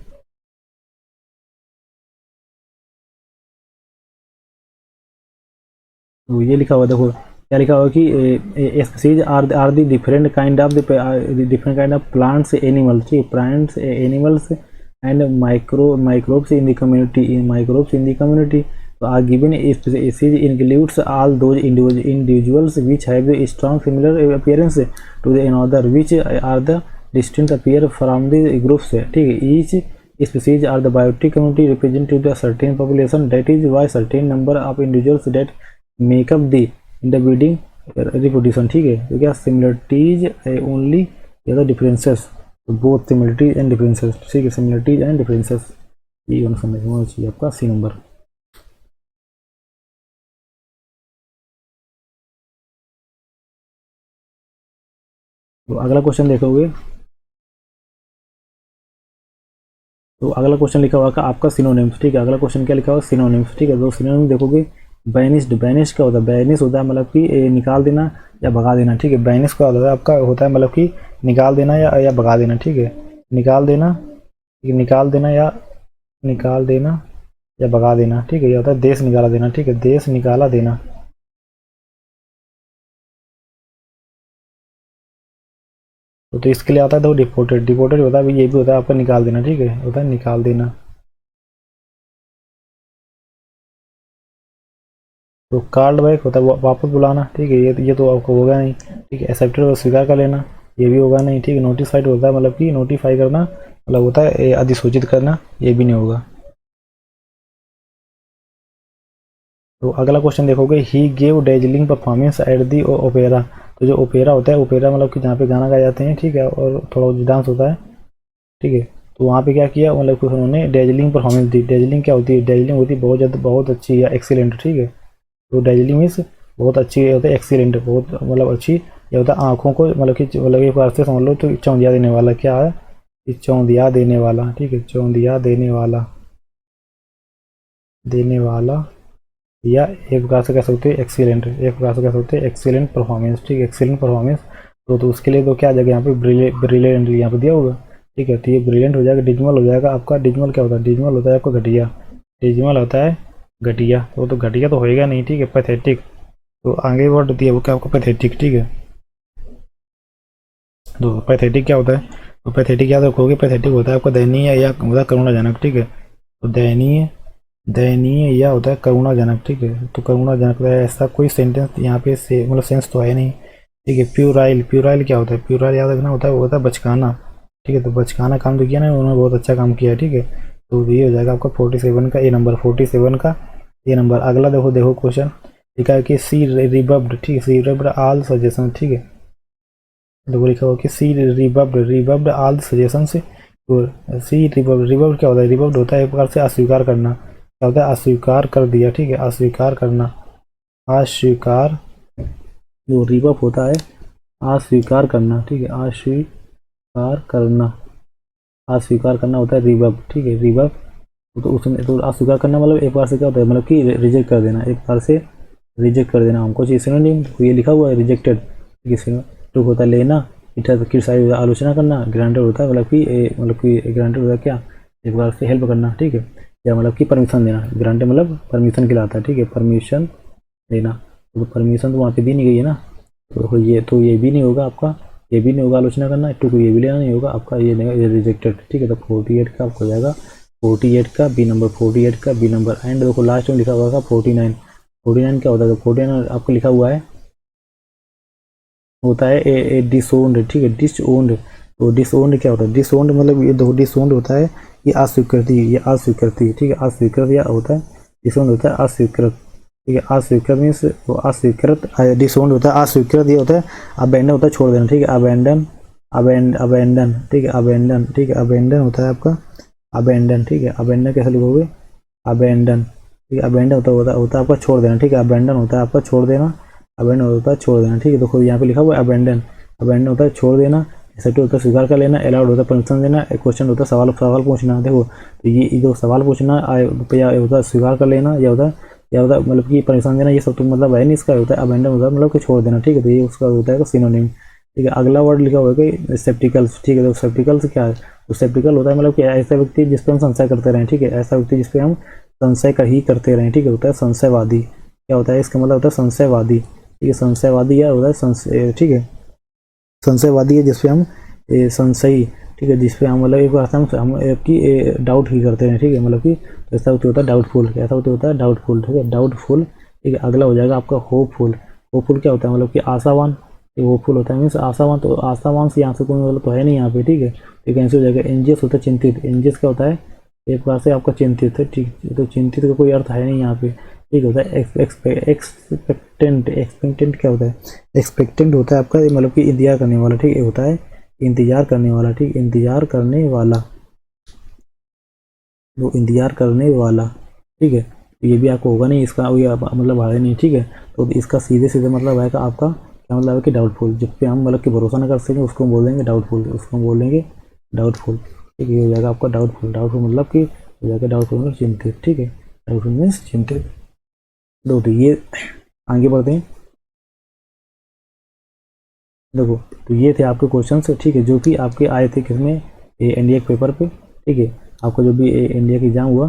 A: तो ये लिखा हुआ देखो क्या लिखा हुआ कि species are the different kind of plants animals, ठीक है, plants animals and microbes in the community तो are given species includes all those individuals which have a strong similar appearance to the another which are the distinct appear from the groups, ठीक है। each species are the biotic community represent to the certain population, that is why certain number of individuals that make up the interbreeding reproduction, ठीक है। तो क्या similarities only या the differences, तो both similarities and differences, ठीक है, similarities and differences, ये होना समझ में होना चाहिए आपका सी नंबर। तो अगला क्वेश्चन देखोगे तो अगला क्वेश्चन लिखा हुआ आपका सिनोनिम्स, ठीक है। अगला क्वेश्चन क्या लिखा हुआ सिनोनिम्स, ठीक है। तो सिनोनिम देखोगे बैनिस्ड, बैनिश क्या होता है, बैनिश होता है मतलब कि निकाल देना या भगा देना, ठीक है। बैनिश क्या होता है आपका, होता है मतलब कि निकाल देना या भगा देना, ठीक है। निकाल देना या भगा देना, ठीक है। ये होता है देश निकाला देना, ठीक है, देश निकाला देना। तो इसके लिए आता है तो डिपोर्टेड, डिपोर्टेड होता है ये भी होता है आपका निकाल देना, ठीक है, होता है निकाल देना। तो कॉल्ड बैक होता है वापस बुलाना, ठीक है, ये तो आपको होगा नहीं, ठीक है। एक्सेप्टेड स्वीकार कर लेना, ये भी होगा नहीं, ठीक है। नोटिफाइड होता है मतलब कि नोटिफाई करना मतलब होता है अधिसूचित करना, ये भी नहीं होगा। तो अगला क्वेश्चन देखोगे he gave dazzling performance at the opera. तो जो ओपेरा होता है, ओपेरा मतलब कि जहाँ पे गाना गाए जाते हैं, ठीक है, और थोड़ा डांस होता है, ठीक है। तो वहाँ पे क्या किया मतलब कि उन्होंने डेजलिंग परफॉर्मेंस दी। डेजलिंग क्या होती है, डेजलिंग होती है बहुत ज़्यादा बहुत अच्छी या एक्सीलेंट, ठीक है। तो डेजलिंग मीन्स बहुत अच्छी होता है, एक्सीलेंट बहुत मतलब अच्छी, ये होता है आँखों को मतलब कि एक बार से समझ लो तो चौंधिया देने वाला, क्या है चौंधिया देने वाला, ठीक है, चौंधिया देने वाला या एक प्रकार से कह सकते हैं एक्सीलेंट, एक प्रकार से कह सकते हैं एक्सीलेंट परफॉर्मेंस, ठीक है, एक्सीलेंट परफॉर्मेंस। तो उसके लिए तो क्या आ जाएगा यहाँ पे ब्रिलियंट यहाँ पे दिया होगा, ठीक है। तो ये ब्रिलियंट हो जाएगा, डिजमल हो जाएगा आपका। डिजमल क्या होता है, डिजमल होता है आपका घटिया, डिजमल होता है घटिया, तो घटिया तो होएगा नहीं, ठीक है। पैथेटिक, तो आगे वर्ड दिया वो क्या आपका पैथेटिक, ठीक है। तो पैथेटिक क्या होता है, तो पैथेटिक याद रखोगे, पैथेटिक होता है आपका दयनीय या होता है करुणाजनक, ठीक है। तो दयनीय या होता है करुणाजनक, ठीक है। तो करुणाजनक ऐसा कोई सेंटेंस यहाँ पे से मतलब सेंस तो है नहीं, ठीक है। प्यूराइल, प्यूराइल क्या होता है, प्यूराइल याद रखना होता है, वो होता है बचकाना, ठीक है। तो बचकाना काम जो किया ना उन्होंने बहुत अच्छा काम किया है, ठीक है। तो ये हो जाएगा आपका 47 का ए नंबर, 47 का ए नंबर। अगला देखो क्वेश्चन लिखा है कि सी रिबब्ड, ठीक है, सी रिबब्ड ऑल सजेशन, ठीक है। देखो लिखा हुआ कि सी रिबब्ड ऑल सजेशन से। तो सी रिबब्ड क्या होता है, रिबब्ड होता है एक प्रकार से अस्वीकार करना, क्या होता है अस्वीकार कर दिया, ठीक है, अस्वीकार करना, अस्वीकार, जो रिबप होता है अस्वीकार करना, ठीक है, अस्वीकार करना, अस्वीकार करना होता है रिबप, ठीक है, रिबप। तो उसमें तो अस्वीकार करना मतलब एक बार से क्या होता है मतलब कि रिजेक्ट कर देना, एक बार से रिजेक्ट कर देना हमको चाहिए सिनोनिम, ये लिखा हुआ है रिजेक्टेड, ठीक है। तो होता है लेना, क्रिटिसाइज आलोचना करना, ग्रांटेड होता है मतलब कि ग्रांटेड होता है क्या एक बार से हेल्प करना, ठीक है, या मतलब कि परमिशन देना। ग्रांटेड मतलब परमिशन खिलाता है, ठीक है, परमिशन देना। तो परमिशन तो वहाँ पे दी नहीं गई है ना, तो ये भी नहीं होगा आपका, ये भी नहीं होगा आलोचना करना, टू ये भी लेना नहीं होगा आपका, ये रिजेक्टेड, ठीक है। तो 48 का आपको हो जाएगा 48 का बी नंबर, 48 का बी नंबर। एंड देखो लास्ट में लिखा हुआ था 49, 49 क्या होता है, 49 आपको लिखा हुआ है होता है ए डिसोन्ड, ठीक है, डिसओन्ड। तो डिसओन्ड क्या होता है, डिसओन्ड मतलब ये देखो डिसओन्ड होता है ये अस्वीकृति, ये अस्वीकृति, ठीक है, अस्वीकृत या होता है डिसओन्ड होता है अस्वीकृत, ठीक है। अस्वीकृत मीन्स वो अस्वीकृत, डिसओन्ड होता है अस्वीकृत, ये होता है अबेंडन होता है छोड़ देना, ठीक है, अबेंडन, अबेंडन, ठीक है, अबेंडन, ठीक है, अबेंडन होता है आपका अबेंडन, ठीक है। अबेंडन कैसे लिखोगे, अबेंडन, ठीक है, अबेंडन होता है आपका छोड़ देना, ठीक है, अबेंडन होता है आपका छोड़ देना, अबेंडन होता है छोड़ देना, ठीक है। देखो यहाँ पे लिखा हुआ है अबेंडन, अबेंडन होता है छोड़ देना, एक्सेप्ट होता है स्वीकार कर लेना, अलाउड होता है परमिशन देना, क्वेश्चन होता है सवाल पूछना। देखो तो ये जो सवाल पूछना या होता है स्वीकार कर लेना, या होता है मतलब कि परमिशन देना, ये सब तो मतलब है नहीं। इसका होता है अबेंडन, होता है मतलब कि छोड़ देना, ठीक है। तो ये उसका होता है सिनोनिम, ठीक है। अगला वर्ड लिखा हुआ है कि स्केप्टिकल्स, ठीक है। तो स्केप्टिकल्स क्या है? तो स्केप्टिकल होता है मतलब कि ऐसा व्यक्ति जिस पर हम संशय करते रहें, ठीक है। ऐसा व्यक्ति जिस पर हम संशय का ही करते रहें, ठीक है, होता है संशयवादी। क्या होता है? इसका मतलब होता है संशयवादी, ठीक है। संशयवादी या होता है संशय, ठीक है। संशयवादी है जिसपे हम संशयी, ठीक है, जिसपे हम मतलब एक बार हम की डाउट ही करते हैं, ठीक है। मतलब कि ऐसा होता है डाउटफुल, ऐसा होता है डाउटफुल, ठीक है, डाउटफुल, ठीक है। अगला हो जाएगा आपका होपफुल। होपफुल क्या होता है? मतलब कि आशावान। होपफुल होता है मीन्स आशावान। तो आशावान से यहाँ से कोई मतलब तो है नहीं यहाँ पे, ठीक है। तो कैंसिल हो जाएगा। एंजियस होता है चिंतित। एंजियस क्या होता है? एक बार से आपका चिंतित है, ठीक। तो चिंतित का कोई अर्थ है नहीं यहाँ पे, ठीक होता है। एक्सपेक्टेंट। एक्सपेक्टेंट क्या होता है? एक्सपेक्टेंट होता है आपका मतलब कि इंतजार करने वाला, ठीक है, होता है इंतजार करने वाला, ठीक, इंतजार करने वाला, वो इंतजार करने वाला, ठीक है। तो ये भी आपको होगा नहीं, इसका मतलब है नहीं, ठीक है। तो इसका सीधे सीधे मतलब आएगा आपका, क्या मतलब है कि डाउटफुल। जिस पे हम मतलब कि भरोसा ना कर सकें उसको हम बोल देंगे डाउटफुल, उसको हम बोलेंगे डाउटफुल, ठीक है। ये हो जाएगा आपका डाउटफुल। डाउटफुल मतलब कि हो जाएगा डाउटफुल मतलब चिंतित, ठीक है। डाउटफुल मीन्स चिंतित। तो ये आगे बढ़ते हैं। देखो तो ये थे आपके क्वेश्चंस, ठीक है, जो कि आपके आए थे किसमें? एनडीए के पेपर पे, ठीक है। आपका जो भी इंडिया का एग्जाम हुआ,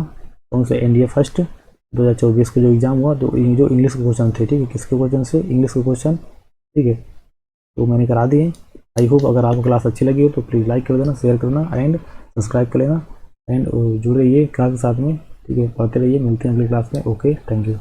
A: कौन सा एनडीए फर्स्ट 2024 का जो एग्जाम हुआ, तो ये जो इंग्लिश के क्वेश्चन थे, ठीक है, किसके क्वेश्चन से? इंग्लिश के क्वेश्चन, ठीक है। तो मैंने करा दिए। आई होप अगर आपको क्लास अच्छी लगी हो तो प्लीज़ लाइक कर देना, शेयर करना एंड सब्सक्राइब कर लेना एंड जुड़े रहिए क्लास के साथ में, ठीक है। पढ़ते रहिए। मिलते हैं अगली क्लास में। Okay, thank you.